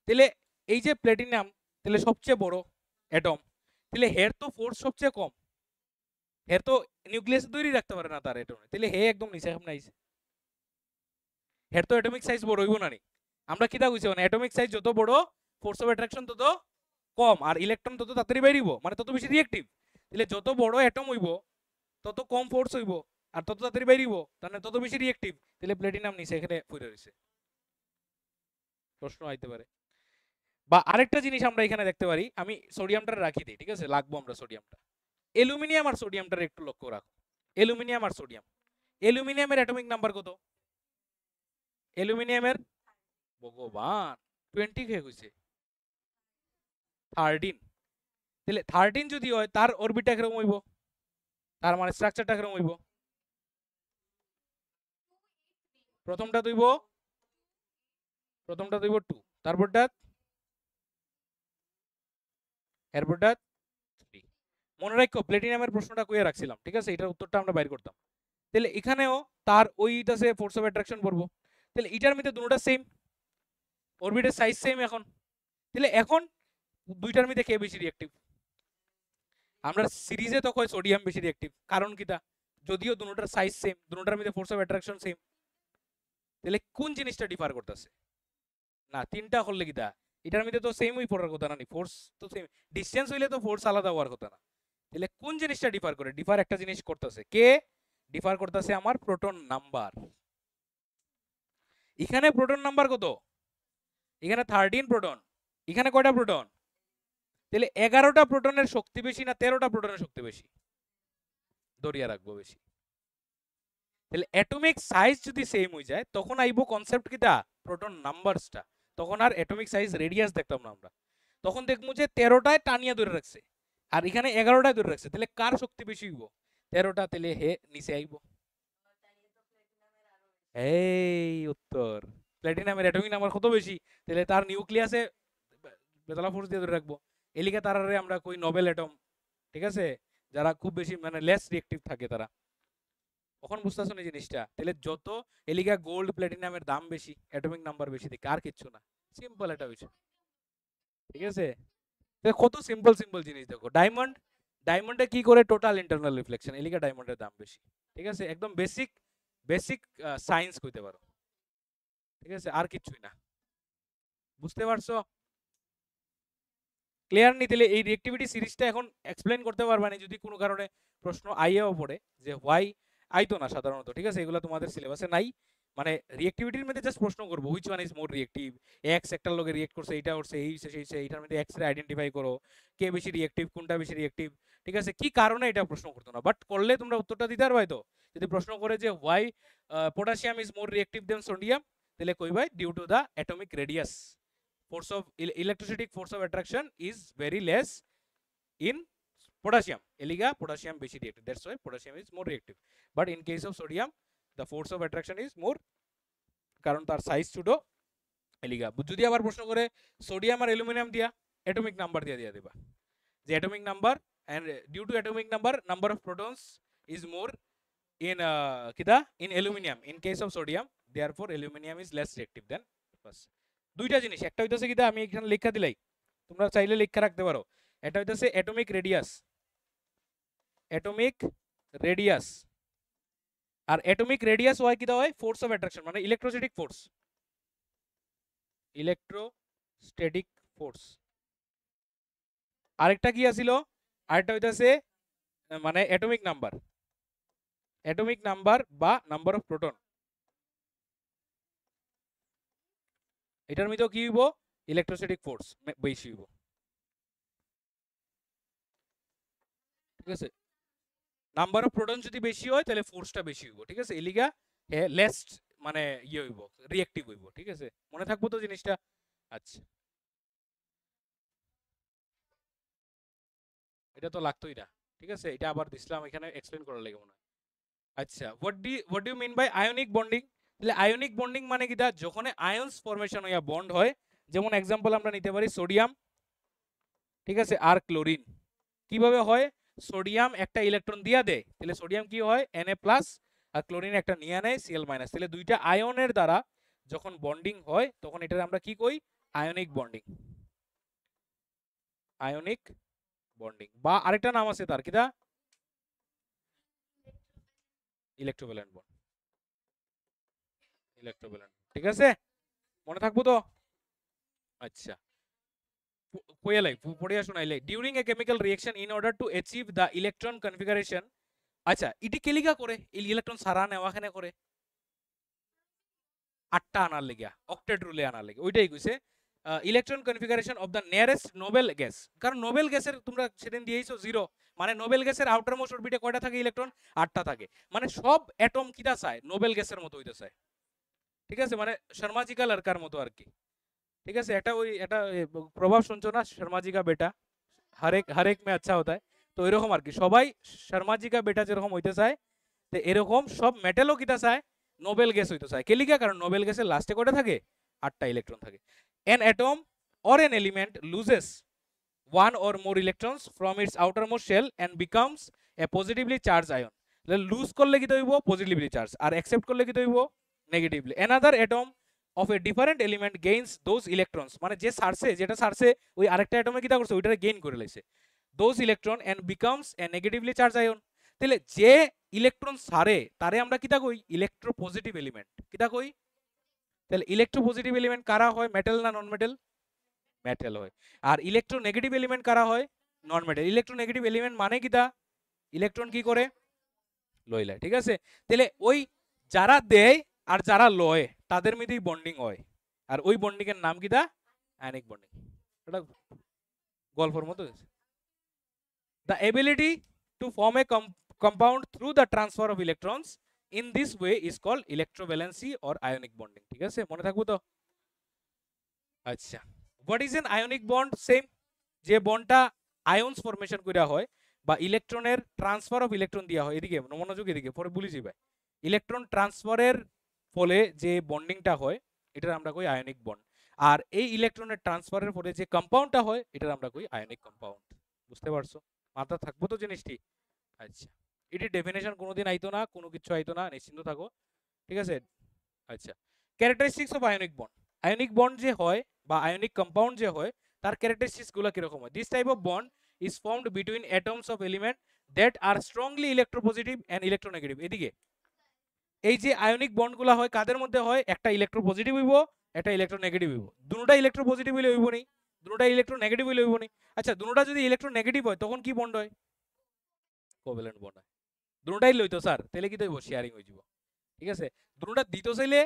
তাহলে এই যে প্ল্যাটিনাম, তাহলে সবচেয়ে বড় অ্যাটম, তাহলে হের তো ফোর্স সবচেয়ে কম, হের তো নিউক্লিয়াস তৈরি রাখতে পারে না তার অ্যাটমে, তাহলে হে একদম নিচে কেমনে আইছে, হের তো অ্যাটমিক সাইজ বড় হইব না নি। আমরা কিটা কইছি, মানে অ্যাটমিক সাইজ যত বড় ফোর্স অফ অ্যাট্রাকশন তত কম, আর ইলেকট্রন তত তাড়াতাড়ি বাইরিব, মানে তত বেশি রিঅ্যাক্টিভ। তাহলে যত বড় অ্যাটম হইব তত কম ফোর্স হইব, আর তত তাড়াতাড়ি বাইরিব, মানে তত বেশি রিঅ্যাক্টিভ। তাহলে প্ল্যাটিনাম নিচে এখানে পড়ে রইছে, প্রশ্ন আইতে পারে। বা আরেকটা জিনিস আমরা এখানে দেখতে পারি, আমি সোডিয়ামটা রাখি দিই, ঠিক আছে, লাগবো আমরা সোডিয়ামটা। অ্যালুমিনিয়াম আর সোডিয়ামটার একটু লক্ষ্য রাখো, অ্যালুমিনিয়াম আর সোডিয়াম, অ্যালুমিনিয়ামের অ্যাটমিক নাম্বার কত, অ্যালুমিনিয়ামের, ভগবান 20 কে হইছে, 13। তাহলে 13 যদি হয় তার অরবিটটা কিরকম হইব, তার মানে স্ট্রাকচারটা কিরকম হইব, প্রথমটা দইব, প্রথমটা দইব 2, তারপরটা, এরপরটা 3। মনে রাখো প্ল্যাটিনামের প্রশ্নটা কইয়া রাখছিলাম, ঠিক আছে, এটার উত্তরটা আমরা বাইর করতাম। তাহলে এখানেও তার ওইটাছে ফোর্স অফ অ্যাট্রাকশন পড়বো, তাহলে এটার মধ্যে দুটোটা সেম, অরবিটের সাইজ সেম এখন। তাহলে এখন দুইটার মধ্যে কে বেশি রিঅ্যাক্টিভ, আমরা সিরিজে তো কই সোডিয়াম বেশি রিঅ্যাক্টিভ, কারণ কিটা, যদিও দুটোটার সাইজ সেম, দুটোটার মধ্যে ফোর্স অফ অ্যাট্রাকশন সেম, তাহলে কোন জিনিসটা ডিফার করতেছে, না তিনটা করলে কিটা, এটার মধ্যে তো সেমই পড়ার কথা না, ফোর্স তো সেম, ডিসটেন্স হইলে তো ফোর্স আলাদা হওয়ার কথা না। তাহলে কোন জিনিসটা ডিফার করে, ডিফার একটা জিনিস করতেছে, কে ডিফার করতেছে, আমার প্রোটন নাম্বার। এখানে প্রোটন নাম্বার কত, এখানে 13 প্রোটন, এখানে কয়টা প্রোটন, তাহলে 11টা প্রোটনের শক্তি বেশি না 13টা প্রোটনের শক্তি বেশি, দরিয়া রাখবো বেশি। তাহলে অ্যাটমিক সাইজ যদি সেম হয়ে যায় তখন আইবো কনসেপ্ট কিটা, প্রোটন নাম্বারসটা, তখন আর অ্যাটমিক সাইজ রেডিয়াস দেখতাম না আমরা, তখন দেখবো যে 13টায় টানিয়া ধরে রাখছে আর এখানে 11টায় ধরে রাখছে, তাহলে কার শক্তি বেশি হইব, 13টা, তাহলে হে নিচে আইবো। এই উত্তর, প্ল্যাটিনামের অ্যাটমিক নাম্বার কত বেশি, তাহলে তার নিউক্লিয়াসে বেতলা ফোর্স দিয়ে ধরে রাখবো, এলিকা তারারে আমরা কই নোবেল অ্যাটম, ঠিক আছে, যারা খুব বেশি মানে লেস রিঅ্যাক্টিভ থাকে তারা। কখন বুঝতেছো না জিনিসটা, তাহলে যত এলিকা গোল্ড প্ল্যাটিনামের দাম বেশি, অ্যাটমিক নাম্বার বেশি দেখে, আর কিচ্ছু না, সিম্পল একটা বিষয়, ঠিক আছে। কত সিম্পল সিম্পল জিনিস দেখো, ডায়মন্ড, ডায়মন্ডে কি করে টোটাল ইন্টারনাল রিফ্লেকশন, এলিকা ডায়মন্ডের দাম বেশি, ঠিক আছে, একদম বেসিক বেসিক সায়েন্স কইতে পারো, ঠিক আছে, আর কিছুই না, বুঝতে পারছো, ক্লিয়ার নি। তাহলে এই রিঅ্যাক্টিভিটি সিরিজটা এখন এক্সপ্লেন করতে পারবা না যদি কোনো কারণে প্রশ্ন আইয়াও পড়ে, যে হোয়াই, আইতো না সাধারণত, ঠিক আছে, এগুলো তোমাদের সিলেবাসে নাই, মানে রিঅ্যাক্টিভিটির মধ্যে জাস্ট প্রশ্ন করবো which one is more reactive, x একটার লগে রিঅ্যাক্ট করছে, এইটা করছে, এই সেই এইটার মধ্যে এক্স রে আইডেন্টিফাই করো, কে বেশি রিঅ্যাক্টিভ, কোনটা বেশি রিঅ্যাক্টিভ, ঠিক আছে, কি কারণে এটা প্রশ্ন করতো না, বাট করলে তোমরা উত্তরটা দিতে পারবে। তো যদি প্রশ্ন করে যে why potassium is more reactive than sodium, তাহলে কইবাই due to the atomic radius, force of electrostatic force of attraction is very less in potassium, eliga potassium beshi reactive, that's why potassium is more reactive, but in case of sodium the force of attraction is more, কারণ তার size ছোট, এলিগা। যদি আবার প্রশ্ন করে sodium আর aluminium দিয়া atomic number দিয়া দিয়া দিবা, যে atomic number and due to atomic number of protons is more in kita in aluminum, in case of sodium therefore aluminum is less reactive than plus। দুইটা জিনিস, একটা হইতাছে কিটা আমি এখানে লেখা দিলাই, তোমরা চাইলে লেখা রাখতে পারো, এটা হইতাছে অ্যাটমিক রেডিয়াস, অ্যাটমিক রেডিয়াস, আর অ্যাটমিক রেডিয়াস হয় কিটা হয়, ফোর্স অফ অ্যাট্রাকশন মানে ইলেকট্রোস্ট্যাটিক ফোর্স, ইলেকট্রোস্ট্যাটিক ফোর্স। আরেকটা কি আছিল, আরেকটা হইতাছে মানে অ্যাটমিক নাম্বার, অ্যাটমিক নাম্বার বা নাম্বার অফ প্রোটন, এটার মধ্যেও কি হইব, ইলেকট্রোস্ট্যাটিক ফোর্স বেশি হইব, ঠিক আছে, নাম্বার অফ প্রোটন যদি বেশি হয় তাহলে ফোর্সটা বেশি হইব, ঠিক আছে, এলিগা লেস মানে ইয়ে হইব, রিঅ্যাক্টিভ হইব, ঠিক আছে, মনে থাকবো তো জিনিসটা। আচ্ছা, এটা তো লাগতোই না, ঠিক আছে, এটা আবার দিছিলাম এখানে এক্সপ্লেন করার লাগে মনে হয়। আচ্ছা, what do you mean by ionic bonding? তাহলে আয়নিক বন্ডিং মানে কিটা, যখন আয়ন্স ফরমেশন হইয়া বন্ড হয়, যেমন এক্সাম্পল আমরা নিতে পারি সোডিয়াম, ঠিক আছে, আর ক্লোরিন। কিভাবে হয়, সোডিয়াম একটা ইলেকট্রন দিয়া দেয়, তাহলে সোডিয়াম কি হয় Na প্লাস, আর ক্লোরিন একটা নিয়ে নেয় Cl মাইনাস, তাহলে দুইটা আয়নের দ্বারা যখন বন্ডিং হয় তখন এটা আমরা কি কই, আয়নিক বন্ডিং। আয়নিক বন্ডিং বা আরেকটা নাম আছে তার, কিটা, ইলেকট্রোভ্যালেন্ট বন্ড, ইলেকট্রোভ্যালেন্ট, ঠিক আছে, মনে থাকবো তো। আচ্ছা, কইলাই পড়িয়া শোনাইলে, during a chemical reaction in order to achieve the electron configuration. আচ্ছা, ইটি কেলিকা করে ইলেকট্রন সারা নেওয়াখানে করে 8টা আনার লেগিয়া, অক্টেট রুলে আনার লেগে, ওইটাই কইছে electron configuration of the nearest Nobel gas. কারণ নোবেল গ্যাসের তোমরা সেদিন দিয়েছো 0, মানে নোবেল গ্যাসের আউটার মোস্ট অরবিটে কয়টা থাকে ইলেকট্রন, 8টা থাকে, মানে সব অ্যাটম কিটা চায়, নোবেল গ্যাসের মতো হইতে চায়, ঠিক আছে, মানে শর্মাজি কা লড়কার মতো আর কি, ঠিক আছে, এটা ওই এটা প্রভাব শুনছো না, শর্মাজি কা বেটা হরেক মে আচ্ছা হতা है, তো এরকম আর কি, সবাই শর্মাজি কা বেটা যেরকম হইতে চায়, তো এরকম সব মেটালও কিটা চায়, নোবেল গ্যাস হইতে চায়, কেলিকা, কারণ নোবেল গ্যাসের লাস্টে কয়টা থাকে, 8টা ইলেকট্রন থাকে। An atom or an element loses one or more electrons from its outermost shell and becomes a positively charged ion. Lose করলে কি হইব, পজিটিভলি চার্জ, আর অ্যাকসেপ্ট করলে কি হইব, negatively. another atom of a different element gains those electrons, মানে যে সারছে, যেটা সারছে ওই আরেকটা অ্যাটমে কিটা করছে, ওইটারে গেইন করে লাইছে those electron and becomes a negatively charged ion। তাহলে যে ইলেকট্রন সারে তারে আমরা কিটা কই, ইলেকট্রোপজিটিভ এলিমেন্ট, কিটা কই, তাহলে ইলেকট্রোপজিটিভ এলিমেন্ট কারা হয়, মেটাল না নন মেটাল, মেটাল হয়। আর ইলেকট্রোনেগেটিভ এলিমেন্ট কারা হয়, নন মেটাল। ইলেকট্রোনেগেটিভ এলিমেন্ট মানে কিটা, ইলেকট্রন কি করে, লইলা, ঠিক আছে, তাহলে ওই যারা দেয় আর যারা লয় তাদের মধ্যেই বন্ডিং হয়, আর ওই বন্ডিং এর নাম কিটা, আয়নিক বন্ডিং। এটা গল্পের মতো। The ability to form a compound through the transfer of electrons in this way is called electrovalency or ionic bonding, ঠিক আছে, মনে থাকবো তো। আচ্ছা, what is an ionic bond? Same, যে বন্ডটা আয়ন্স ফরমেশন করা হয় বা ইলেকট্রনের ট্রান্সফার অফ ইলেকট্রন দেওয়া হয়, এদিকে মনোযোগ, এদিকে পরে ভুলে যাবে, ইলেকট্রন ট্রান্সফারের ফলে যে বন্ডিংটা হয় এটা আমরা কই আয়নিক বন্ড, আর এই ইলেকট্রনের ট্রান্সফারের ফলে যে কম্পাউন্ডটা হয় এটা আমরা কই আয়নিক কম্পাউন্ড। বুঝতে পারছো, মাথা থাকবো তো জিনিসটি। আচ্ছা, এটি ডেফিনেশন কোনোদিন আইতো না, কোনো কিছু আইতো না, নিশ্চিন্ত থাকো, ঠিক আছে। আচ্ছা, characteristics of ionic bond, ionic bond যে হয় বা আয়নিক কম্পাউন্ড যে হয় তার ক্যারেক্টারিস্টিক্স গুলো কিরকম হয়। This type of bond is formed between atoms of element that are strongly electropositive and electronegative. এদিকে এই যে আয়নিক বন্ড গুলা হয় কাদের মধ্যে হয়, একটা ইলেকট্রোপজিটিভ হইব, একটা ইলেকট্রোনেগেটিভ হইব, দুটোটা ইলেকট্রোপজিটিভ হইলে হইব নি, দুটোটা ইলেকট্রোনেগেটিভ হইলে হইব নি। আচ্ছা, দুটোটা যদি ইলেকট্রোনেগেটিভ হয় তখন কি বন্ড হয়, কোভ্যালেন্ট বন্ড হয়। দুটোটাই লইতো স্যার, তাহলে কি হইব, শেয়ারিং হয়ে যাব, ঠিক আছে, দুটোটা দিতে চাইলে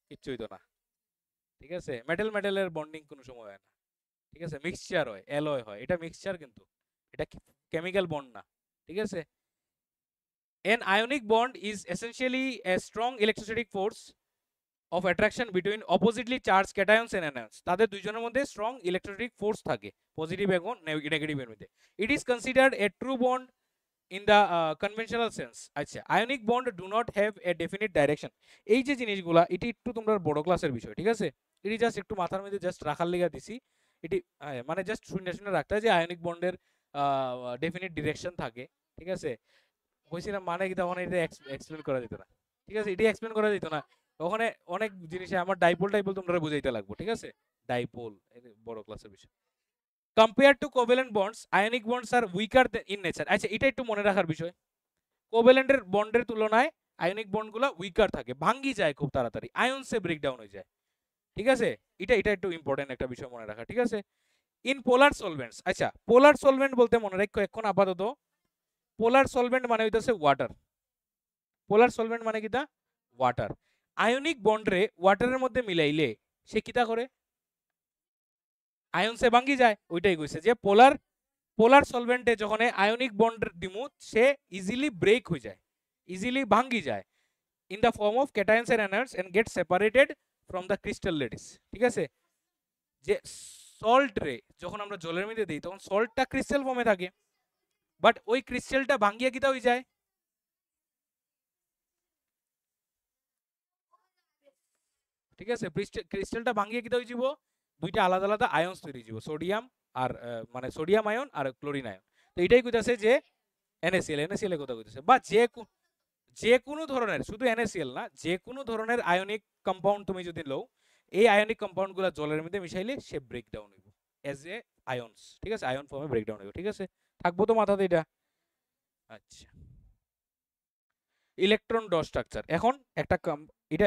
কিচ্ছু হইতো না, ঠিক আছে, মেটাল মেটালের বন্ডিং কোনো সময় হয় না, ঠিক আছে, মিক্সচার হয়, অ্যালয় হয়, এটা মিক্সচার, কিন্তু এটা কেমিক্যাল বন্ড না, ঠিক আছে। An ionic bond is essentially a strong electrostatic force of attraction between oppositely charged cations and anions, তাদের দুইজনের মধ্যে স্ট্রং ইলেকট্রোস্ট্যাটিক ফোর্স থাকে, পজিটিভ এবং নেগেটিভ এর মধ্যে। It is considered a true bond in the conventional sense. আচ্ছা, ionic bond do not have a definite direction. এই যে জিনিসগুলা এটি একটু তোমরা বড় ক্লাসের বিষয়, ঠিক আছে, এটি জাস্ট একটু মাথার মধ্যে জাস্ট রাখার লেগে দিছি, এটি মানে জাস্ট শুনে শুনে রাখতে হয় যে আয়নিক বন্ডের ডেফিনিট ডিরেকশন থাকে, ঠিক আছে, কইছিলাম মানে কি তখন এটা এক্সপ্লেন করা যেত না, ঠিক আছে, এটি এক্সপ্লেন করা যেত না, ওখানে অনেক জিনিসে আমার ডাইপোল টাইপোল তোমরা বুঝাইতে লাগবে, ঠিক আছে, ডাইপোল বড় ক্লাসের বিষয়। Compare to covalent bonds, ionic bonds are weaker in nature. আচ্ছা, এটা একটু মনে রাখার বিষয়, কোভ্যালেন্টের বন্ডের তুলনায় আয়নিক বন্ডগুলো উইকার থাকে, ভাঙ্গি যায় খুব তাড়াতাড়ি, আয়নসে ব্রেকডাউন হয়ে যায়, ঠিক আছে, এটা একটু ইম্পর্টেন্ট একটা বিষয় মনে রাখা, ঠিক আছে। ইন পোলার সলভেন্টস, আচ্ছা, পোলার সলভেন্ট বলতে মনে রাখো এখন আপাতত, পোলার সলভেন্ট মানে হইতাছে ওয়াটার, পোলার সলভেন্ট মানে কিটা, ওয়াটার। আয়নিক বন্ডরে ওয়াটারের মধ্যে মিলাইলে সে কিটা করে, আয়নসে ভাঙ্গি যায়, ওইটাই কইছে যে পোলার পোলার সলভেন্টে যখন আয়নিক বন্ড দিমু সে ইজিলি ব্রেক হয়ে যায়, ইজিলি ভাঙ্গি যায় in the form of cations and anions and get separated from the crystal lattice. ঠিক আছে, যে সল্ট রে যখন আমরা জলের মধ্যে দিই তখন সল্টটা ক্রিস্টাল ফর্মে থাকে, বাট ওই ক্রিস্টালটা ভাঙ্গিয়া কিতা হয়ে যায়, ঠিক আছে, ক্রিস্টালটা ভাঙ্গিয়ে কিতা হয়ে যাব, দুইটা আলাদা আলাদা আয়ন্স তৈরি হয়ে যাব, সোডিয়াম আর মানে সোডিয়াম আয়ন আর ক্লোরিন আয়ন। তো এটাই কইতাছে যে NaCl, NaCl এর কথা কইতাছে, বা যে কোনো ধরনের, শুধু NaCl না, যে কোনো ধরনের আয়নিক কম্পাউন্ড তুমি যদি লও, এই আয়নিক কম্পাউন্ডগুলো জলের মধ্যে মিশাইলে সে ব্রেকডাউন হইব এজ এ আয়নস। ঠিক আছে, আয়ন ফর্মে ব্রেকডাউন হইব। ঠিক আছে, থাকবো তো মাথাতে এটা। আচ্ছা, ইলেকট্রন ডট স্ট্রাকচার। এখন একটা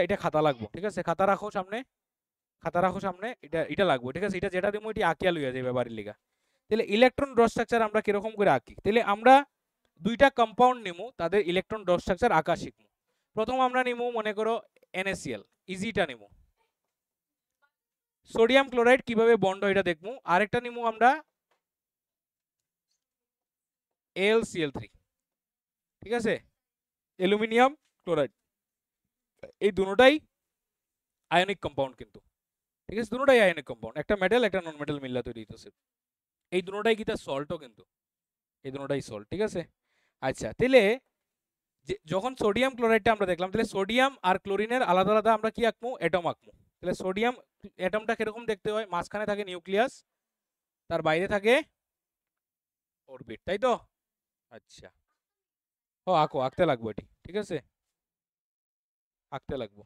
এটা খাতা লাগবো। ঠিক আছে, খাতা রাখো সামনে, খাতা রাখো সামনে, এটা লাগবে। ঠিক আছে, এটা যেটা দিমু এটি আঁকিয়া লইয়া যাবে বাড়ির লিগা। তাহলে ইলেকট্রন ডট স্ট্রাকচার আমরা কিরকম করে আঁকি, তাহলে আমরা দুইটা কম্পাউন্ড নিমু, তাদের ইলেকট্রন ডট স্ট্রাকচার আঁকা শিখবো। প্রথম আমরা নিমু মনে করো NaCl, ইজিটা নিমু। সোডিয়াম ক্লোরাইড কিভাবে বন্ড হয় এটা দেখবো। আরেকটা নিমু আমরা AlCl3। ঠিক আছে, অ্যালুমিনিয়াম ক্লোরাইড, এই দুটোটাই আয়নিক কম্পাউন্ড কিন্তু। ঠিক আছে, দুটোটাই আয়নিক কম্পাউন্ড, একটা মেটাল একটা নন মেটাল মিল্লা তৈরি হইতেছে। এই দুটোটাই কিতা সল্টও কিন্তু, এই দুটোটাই সল্ট। ঠিক আছে, আচ্ছা, তাহলে যখন সোডিয়াম ক্লোরাইডটা আমরা দেখলাম, তাহলে সোডিয়াম আর ক্লোরিনের আলাদা আলাদা আমরা কি আঁকবো, অ্যাটম আঁকবো। তাহলে সোডিয়াম অ্যাটমটা কিরকম দেখতে হয়, মাঝখানে থাকে নিউক্লিয়াস, তার বাইরে থাকে অরবিট, তাই তো? আচ্ছা, ও আঁকো, আঁকতে লাগবো এটি। ঠিক আছে, আঁকতে লাগবো,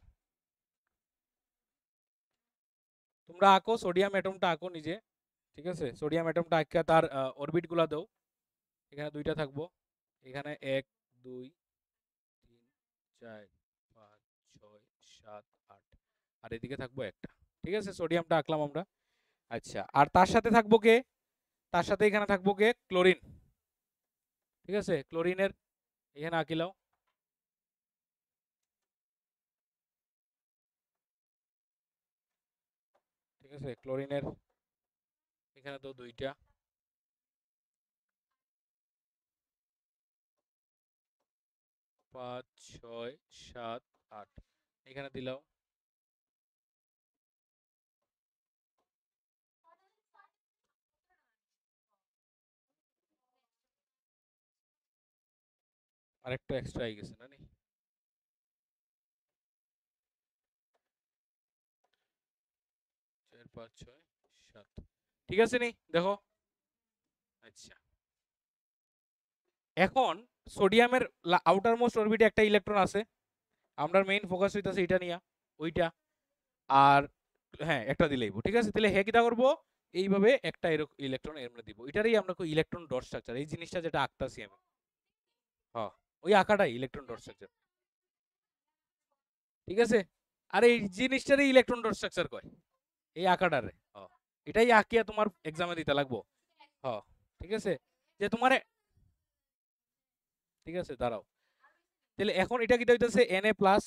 তোমরা আঁকো, সোডিয়াম অ্যাটমটা আঁকো নিজে। ঠিক আছে, সোডিয়াম অ্যাটমটা আঁকা তার অরবিট গুলা দাও। এখানে দুইটা থাকবো, এখানে 1 2 3 4 5 6 7 8, আর এদিকে থাকবো একটা। ঠিক আছে, সোডিয়ামটা আঁকলাম আমরা। আচ্ছা, আর তার সাথে থাকবো কে, তার সাথে এখানে থাকবো কে, ক্লোরিন। ঠিক আছে, ক্লোরিনের এখানে আঁকিলাও। ঠিক আছে, ক্লোরিনের এখানে তো দুইটা, 5 6 7 8 এখানে দিলাও। আরেকটা এক্সট্রা হয়ে গেছে না নি, 4 5 6 7, ঠিক আছে নি, দেখো। আচ্ছা, এখন সোডিয়ামের আউটার মোস্ট অরবিটে একটা ইলেকট্রন আছে, আমরা মেইন ফোকাস হইতাছে এটা নিয়া, ওইটা। আর হ্যাঁ, একটা দিলেই। ঠিক আছে, তাহলে হ্যাঁ কিটা করবো, এইভাবে একটা ইলেকট্রন এর মধ্যে দিব, এটারই আমরা কই ইলেকট্রন ডট স্ট্রাকচার। এই জিনিসটা যেটা আঁকতাছি আমি, হ্যাঁ, ওই আঁকাটাই ইলেকট্রন ডট স্ট্রাকচার। ঠিক আছে, আর এই জিনিসটারই ইলেকট্রন ডট স্ট্রাকচার কয়, এই আঁকাটারে। হ্যাঁ, এটাই আঁকিয়া তোমার এক্সামে দিতে লাগবো। হ্যাঁ, ঠিক আছে, যে তোমারে, ঠিক আছে দাঁড়াও, তাহলে এখন এটা কিটা হইতাছে Na প্লাস,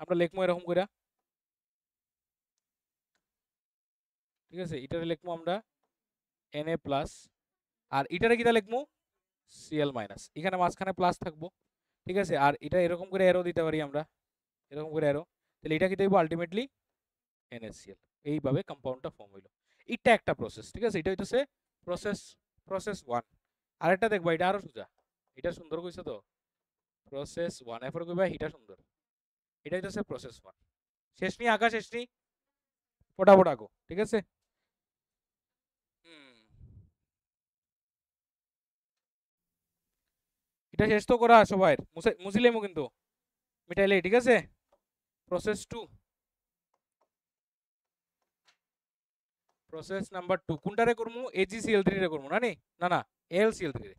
আমরা লিখবো এরকম কইরা। ঠিক আছে, এটারে লিখবো আমরা Na প্লাস, আর এটারে কিটা লিখবো Cl মাইনাস, এখানে মাঝখানে প্লাস থাকবো। ঠিক আছে, আর এটা এরকম করে অ্যারো দিতে পারি আমরা, এরকম করে অ্যারো, তাহলে এটা কি দেবো আলটিমেটলি NaCl। এইভাবে কম্পাউন্ডটা ফর্ম হইলো। এটা একটা প্রসেস। ঠিক আছে, এটা হইতেছে প্রসেস প্রসেস 1। আরেকটা দেখবা, এটা আরো সোজা, এটা সুন্দর কইছে তো, প্রসেস 1 এরপর কইবা এটা সুন্দর, এটা হইতেছে প্রসেস 1। শেষ নি আঁকা, শেষ নি, ফটাফট আঁকো। ঠিক আছে, এটা শেষ তো করা সবাই, মুছিলেমো কিন্তু মিটাইলে। ঠিক আছে, প্রসেস 2, প্রসেস নাম্বার 2 কোনটারে করমু, AgCl3 রে করমু না নি, না না, AlCl3 রে,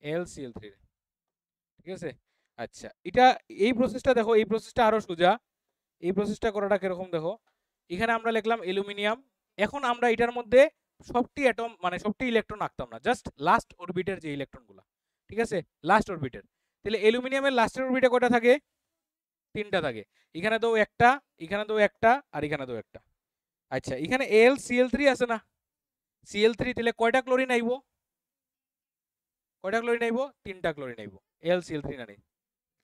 AlCl3 রে। ঠিক আছে, আচ্ছা, এটা এই প্রসেসটা দেখো, এই প্রসেসটা আরো সোজা। এই প্রসেসটা করাটা কিরকম দেখো, এখানে আমরা লিখলাম অ্যালুমিনিয়াম। এখন আমরা এটার মধ্যে সবটি অ্যাটম মানে সবটি ইলেকট্রন আঁকতাম না, জাস্ট লাস্ট অরবিটের যে ইলেকট্রনগুলো। ঠিক আছে, লাস্ট অরবিটের, তাহলে অ্যালুমিনিয়ামের লাস্টের অরবিটে কয়টা থাকে, 3টা থাকে। এখানে দাও একটা, এখানে দাও একটা, আর এখানে দাও একটা। আচ্ছা, এখানে AlCl3 আছে না, Cl3, তাহলে কয়টা ক্লোরিন আইবো, কয়টা ক্লোরিন আইবো? 3টা ক্লোরিন আইবো। AlCl3 না নেই,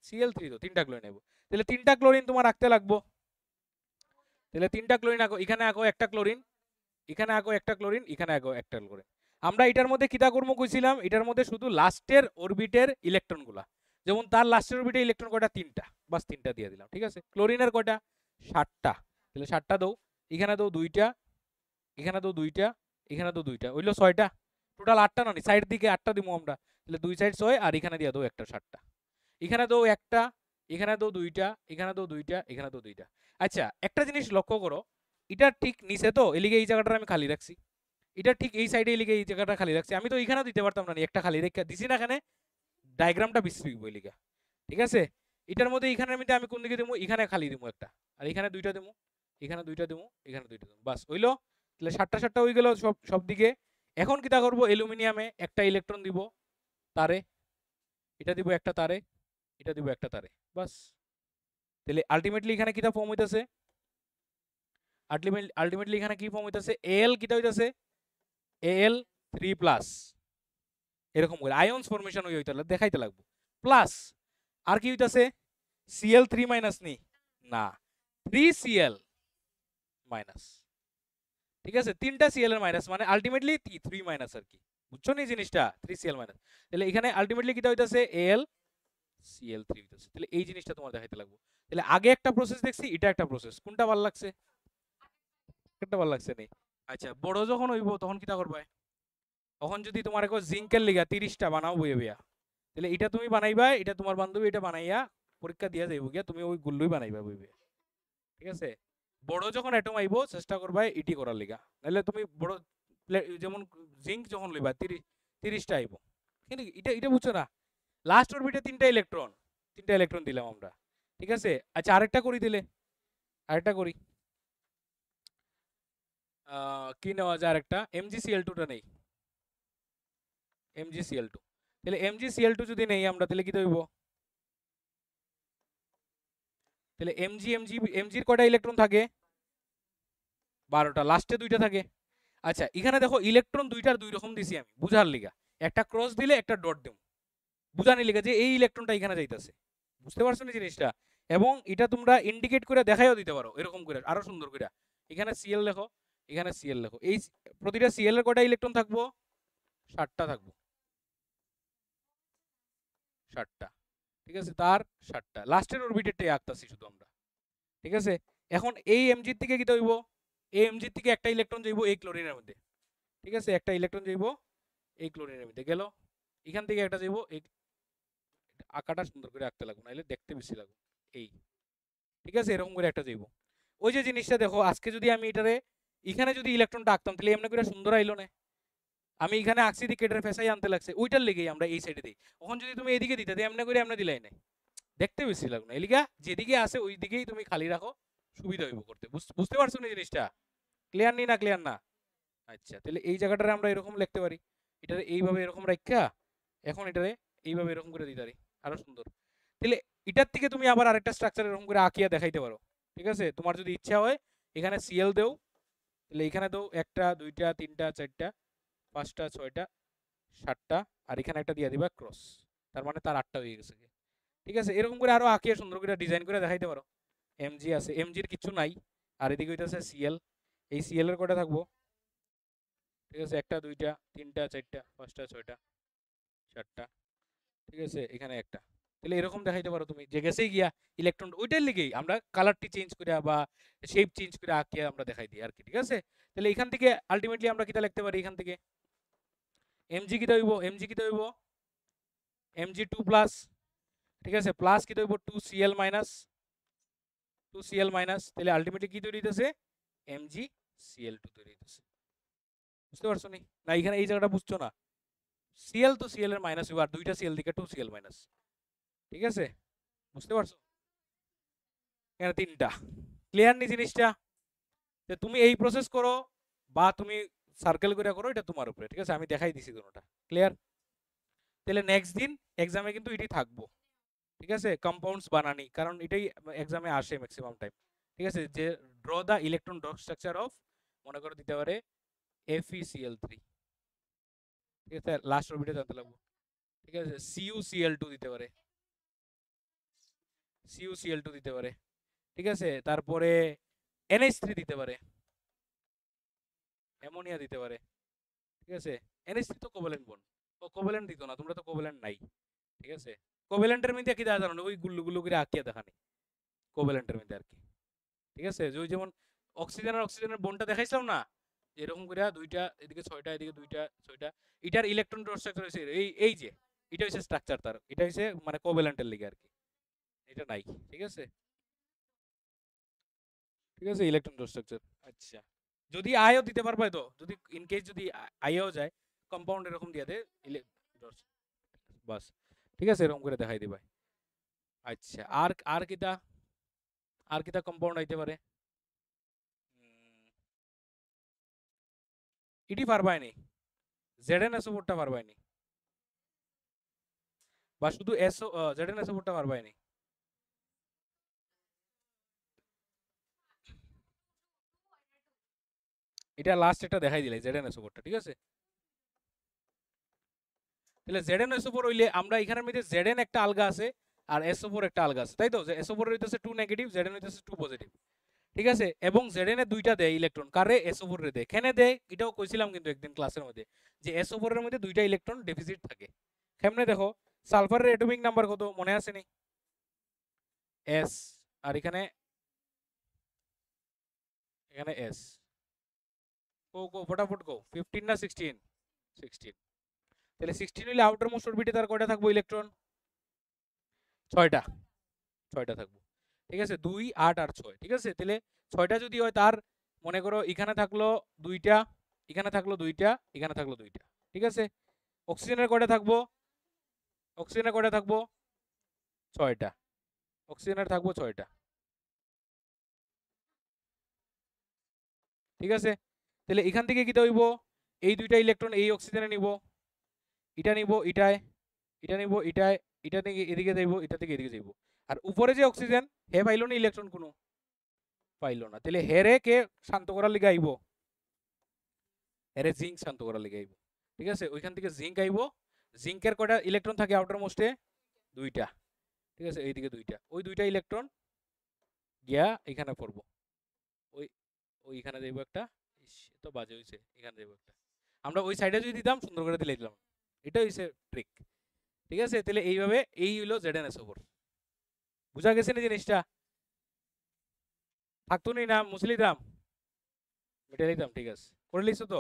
Cl3 তো 3টা ক্লোরিন আইবো। তাহলে 3টা ক্লোরিন তোমার রাখতে লাগবো। তাহলে 3টা ক্লোরিন আঁকো, এখানে আঁকো একটা ক্লোরিন, এখানে আঁকো একটা ক্লোরিন, এখানে আঁকো একটা ক্লোরিন। আমরা এটার মধ্যে কিতা করবো কইছিলাম, এটার মধ্যে শুধু লাস্টের অরবিটের ইলেকট্রনগুলা, যেমন তার লাস্টের অরবিটের ইলেকট্রন কয়টা? 3টা, বাস 3টা দিয়ে দিলাম। ঠিক আছে, ক্লোরিনের কয়টা? 7টা। তাহলে 7টা দাও, এখানে দাও 2টা, এখানে দাও 2টা, এখানে দাও 2টা, হইলো 6টা। টোটাল 8টা না, সাইড দিকে 8টা দিমু আমরা। তাহলে 2 সাইড 6 আর এখানে দিয়ে দাও একটা 7টা। এখানে দাও একটা, এখানে দাও 2টা, এখানে দাও 2টা, এখানে দাও 2টা। আচ্ছা, একটা জিনিস লক্ষ্য করো, এটা ঠিক নিচে তো, এলিগে এই জায়গাটা আমি খালি রাখছি, এটা ঠিক এই সাইডে এলিগে এই জায়গাটা খালি রাখছি। আমি তো এখানেও দিতে পারতাম না, একটা খালি রেখে দিছি না, এখানে ডায়াগ্রামটা বিশ্রী বইলিগা। ঠিক আছে, এটার মধ্যে এখানের মধ্যে আমি কোন দিকে দেবো? এখানে খালি দেবো একটা, আর এখানে 2টা দেবো, এখানে 2টা দেবো, এখানে 2টা দেবো, বাস হইলো। তাহলে 7টা 7টা হয়ে গেল সব সব দিকে। এখন কিটা করবো? অ্যালুমিনিয়ামে একটা ইলেকট্রন দিব তারে, এটা দিব একটা তারে, এটা দিব একটা তারে, বাস। তাহলে আলটিমেটলি এখানে কিটা ফর্ম হইতাছে? আলটিমেটলি এখানে কি ফর্ম হইতাছে? Al কিটা হইতাছে? Al3+, এরকম করে আয়ন্স ফরমেশন হইতে দেখাইতে লাগবো। প্লাস আর কি হইতাছে? Cl3- নি না, 3Cl-। ঠিক আছে, 3টা Cl এর মাইনাস, মানে আলটিমেটলি 3- আর কি, বুঝছো নি জিনিসটা? 3Cl-। তাহলে এখানে আলটিমেটলি কিটা হইতাছে? AlCl3 হইতাছে। তাহলে এই জিনিসটা তোমার দেখাইতে লাগবো। তাহলে আগে একটা প্রসেস দেখছি, এটা একটা প্রসেস, কোনটা ভালো লাগছে? একটা ভালো লাগছে নি? আচ্ছা, বড় যখন হইব তখন কিটা করবা? তখন যদি তোমার এখন জিঙ্কের লিগা 30টা বানাও বইয়ে বিয়া, তাহলে এটা তুমি বানাইবা, এটা তোমার বান্ধবী এটা বানাইয়া পরীক্ষা দিয়া যাইব গিয়া, তুমি ওই গুল্লুই বানাইবা বইবে। ঠিক আছে, বড় যখন অ্যাটম আইব চেষ্টা করবা ইটি করার লিগা, নাহলে তুমি বড় যেমন জিঙ্ক যখন লইবা 30টা আইব, কিন্তু এটা এটা বুঝছো না, লাস্ট অরবিটে 3টা ইলেকট্রন দিলাম আমরা। ঠিক আছে, আচ্ছা আরেকটা করি, দিলে আরেকটা করি, কি নেওয়া যায় আরেকটা? MgCl2টা নেই, MgCl2। তাহলে MgCl2 যদি নেই আমরা, তাহলে কি হইব? তাহলে এমজির কয়টা ইলেকট্রন থাকে? 12টা, লাস্টে 2টা থাকে। আচ্ছা, এখানে দেখো ইলেকট্রন দুইটার দুই রকম দিছি আমি বুঝার লিগা, একটা ক্রস দিলে একটা ডট দেব বুঝানি লিগা যে এই ইলেকট্রনটা এখানে যাইতাছে। বুঝতে পারছো না জিনিসটা? এবং এটা তোমরা ইন্ডিকেট করে দেখাইও দিতে পারো এরকম করে আরো সুন্দর করে, এখানে Cl লেখো, এখানে Cl লেখো, এই প্রতিটা Cl এর কয়টা ইলেকট্রন থাকবো? 7টা থাকবো, 7টা। ঠিক আছে, তার 7টা, লাস্টের অরবিটেরটাই আঁকতাছি শুধু আমরা। ঠিক আছে, এখন এই এমজির থেকে কি হইব? এই এমজির থেকে একটা ইলেকট্রন যাইব এই ক্লোরিনের মধ্যে। ঠিক আছে, একটা ইলেকট্রন যাইব এই ক্লোরিনের মধ্যে, গেল। এখান থেকে একটা যাইব এই, আঁকাটা সুন্দর করে আঁকতে লাগবে নাহলে দেখতে বেশি লাগবে এই। ঠিক আছে, এরকম করে একটা যাইব। ওই যে জিনিসটা দেখো, আজকে যদি আমি এটারে এখানে যদি ইলেকট্রনটা আঁকতাম, তাহলে এমনি করে সুন্দর আইলো না। আমি এখানে আঁকছি দিকে এটার ফেসাই আনতে লাগছে, ওইটার লেগেই আমরা এই সাইডে দিই। এখন যদি তুমি এদিকে দিতে এমনি করে এমনি দিলাই নাই, দেখতে বেশি লাগবে না। এলিগা যেদিকে আছে ওই দিকেই তুমি খালি রাখো, সুবিধা হইব করতে। বুঝতে পারছো না জিনিসটা? ক্লিয়ার নি না? ক্লিয়ার না? আচ্ছা, তাহলে এই জায়গাটারে আমরা এরকম লিখতে পারি, এটারে এইভাবে এরকম রাখা, এখন এটারে এইভাবে এরকম করে দিতে পারি, আরো সুন্দর। তাহলে এটার থেকে তুমি আবার আরেকটা স্ট্রাকচার এরকম করে আঁকিয়া দেখাইতে পারো। ঠিক আছে, তোমার যদি ইচ্ছা হয় এখানে Cl দেও, তাহলে এখানে দাও 1টা 2টা 3টা 4টা 5টা 6টা 7টা, আর এখানে একটা দিয়ে দিবা ক্রস, তার মানে তার 8টা হয়ে গেছে। ঠিক আছে, এরকম করে আরো আঁকিয়ে সুন্দর করে ডিজাইন করে দেখাইতে পারো। এমজি আছে, এমজির কিছু নাই, আর এদিকে হইতাছে Cl, এই Cl এর কয়টা থাকবো? ঠিক আছে, 1টা 2টা 3টা 4টা 5টা 6টা 7টা। ঠিক আছে, এখানে একটা। তাহলে এরকম দেখাইতে পারো তুমি যে গেছে গিয়া ইলেকট্রন, ওইটার লিগেই আমরা কালারটি চেঞ্জ করে বা শেপ চেঞ্জ করে আঁকিয়ে আমরা দেখাই দিই আর কি। ঠিক আছে, তাহলে এখান থেকে আলটিমেটলি আমরা কিটা লিখতে পারি? এখান থেকে এমজি কিটা হইব? এমজি কিটা হইব? Mg2+। ঠিক আছে, প্লাস কিটা হইব? 2Cl-, 2Cl-। তাহলে আলটিমেটলি কি তৈরি হইতেছে? MgCl2 তৈরি হইতেছে। বুঝতে পারছো নি না? এখানে এই জায়গাটা বুঝছো না? Cl তো Cl এর মাইনাস হইব, আর 2টা Cl দিকে 2Cl-। ঠিক আছে, বুঝতে পারছো? এখানে 3টা। ক্লিয়ার নি জিনিসটা? যে তুমি এই প্রসেস করো বা তুমি সার্কেল করে করো, এটা তোমার উপরে। ঠিক আছে, আমি দেখাই দিছি দুটোটা। ক্লিয়ার? তাহলে নেক্সট দিন এক্সামে কিন্তু এটি থাকবো। ঠিক আছে, কম্পাউন্ডস বানানি, কারণ এটাই এক্সামে আসে ম্যাক্সিমাম টাইম। ঠিক আছে, যে draw the electron dot structure of, মনে করে দিতে পারে FeCl3। ঠিক আছে, লাস্ট অরবিটে জানতে লাগবো। ঠিক আছে, CuCl2 দিতে পারে, CuCl2 দিতে পারে, ঠিক আছে। তারপরে NH3 দিতে পারে, অ্যামোনিয়া দিতে পারে, ঠিক আছে। NH3 তো কোভ্যালেন্ট বন্ড, ও কোভ্যালেন্ট দিত না, তোমরা তো কোভ্যালেন্ট নাই, ঠিক আছে। কোভ্যালেন্টের মধ্যে কি দেখা জানো, ওই গুল্লু গুল্লু করে আঁকিয়া দেখানি কোভ্যালেন্টের মধ্যে আর কি, ঠিক আছে। যে ওই যেমন অক্সিজেন আর অক্সিজেনের বন্ডটা দেখাইছিলাম না, এরকম করে দুইটা, এদিকে 6টা এদিকে 2টা 6টা, এটার ইলেকট্রন স্ট্রাকচার হইছে এই যে এটা হইছে স্ট্রাকচার, তার এটা হইছে মানে কোভ্যালেন্টের লিগে আর কি, এটা নাই, ঠিক আছে, ঠিক আছে, ইলেকট্রন স্ট্রাকচার। আচ্ছা, যদি আয়ও দিতে পারবে তো, যদি ইন কেস যদি আইও যায় কম্পাউন্ড এরকম দিয়ে দে বাস, ঠিক আছে, এরকম করে দেখাই দিবা। আচ্ছা, আর কিটা, আর কিটা কম্পাউন্ড আইতে পারে, ইটি পারবাইনি, ZnSO4টা পারবাইনি, বা শুধু ZnSO4টা পারবাইনি। এটা লাস্ট একটা দেখাই দিলাই ZnSO4টা, ঠিক আছে। তাহলে ZnSO4 হইলে আমরা এখানের মধ্যে Zn একটা আলগা আছে আর SO4 একটা আলগা আছে, তাই তো, যে SO4 হইতেছে 2 নেগেটিভ, Zn হইতেছে 2 পজিটিভ, ঠিক আছে। এবং Zn এ দুইটা দেয় ইলেকট্রন, কারে SO4 রে দেয়, কেনে দেয় এটাও কইছিলাম কিন্তু একদিন ক্লাসের মধ্যে, যে SO4 এর মধ্যে দুইটা ইলেকট্রন ডেফিসিট থাকে। কেমনে দেখো, সালফারের অ্যাটমিক নাম্বার কত মনে আছে নি, S, আর এখানে এখানে S, কো ফটাফট কো, 15 না 16? 16। তাহলে 16 হইলে আউটার মোস্ট অরবিটে তার কয়টা থাকবো ইলেকট্রন, 6টা, 6টা থাকবো, ঠিক আছে, 2 8 আর 6, ঠিক আছে। তাহলে 6টা যদি হয়, তার মনে করো এখানে থাকলো 2টা, এখানে থাকলো 2টা, এখানে থাকলো 2টা, ঠিক আছে। অক্সিজেনের কয়টা থাকবো, অক্সিজেনের কয়টা থাকবো, 6টা, অক্সিজেনের থাকবো 6টা, ঠিক আছে। তাহলে এখান থেকে কি হইব, এই দুইটা ইলেকট্রন এই অক্সিজেনে নিব, এটা নিব এটায়, এটা নিব এটায়, এটা থেকে এদিকে যাইব, এটা থেকে এদিকে যাইব। আর উপরে যে অক্সিজেন, হে পাইলো না ইলেকট্রন কোনো, পাইলো না। তাহলে হেরে কে শান্ত করার লিগে আইব, হেরে জিঙ্ক শান্ত করার লিগে আইব, ঠিক আছে। ওইখান থেকে জিঙ্ক আইব, জিঙ্কের কয়টা ইলেকট্রন থাকে আউটার মোস্টে, 2টা, ঠিক আছে, এইদিকে 2টা, ওই 2টা ইলেকট্রন গিয়া এখানে পড়বো, ওই ওইখানে যাইব একটা, তো বাজে হইছে, এখানে যাইব একটা, আমরা ওই সাইডে যদি দিতাম সুন্দর করে দিলে দিলাম, এটা হইছে ট্রিক, ঠিক আছে। তাহলে এইভাবে এই হইলো ZnSO4, বুঝা গেছে না জিনিসটা, থাকতো নি না, মুছে লিতাম, মিটে লিতাম, ঠিক আছে, করে লিখছো তো,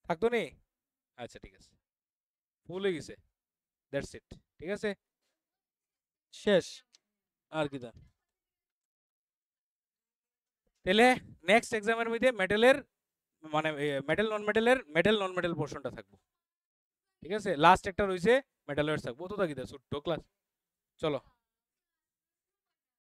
থাকতো নি, আচ্ছা ঠিক আছে, ফুল হয়ে গেছে, দ্যাটস ইট, ঠিক আছে, শেষ, আর কি, তাহলে নেক্সট এক্সামের মধ্যে মেটালের মানে মেটাল নন মেটালের মেটাল নন মেটাল পোর্শনটা থাকবো, ঠিক আছে। লাস্ট একটা রয়েছে মেটালের থাকবো, তো থাকি ছোট্ট ক্লাস, চলো।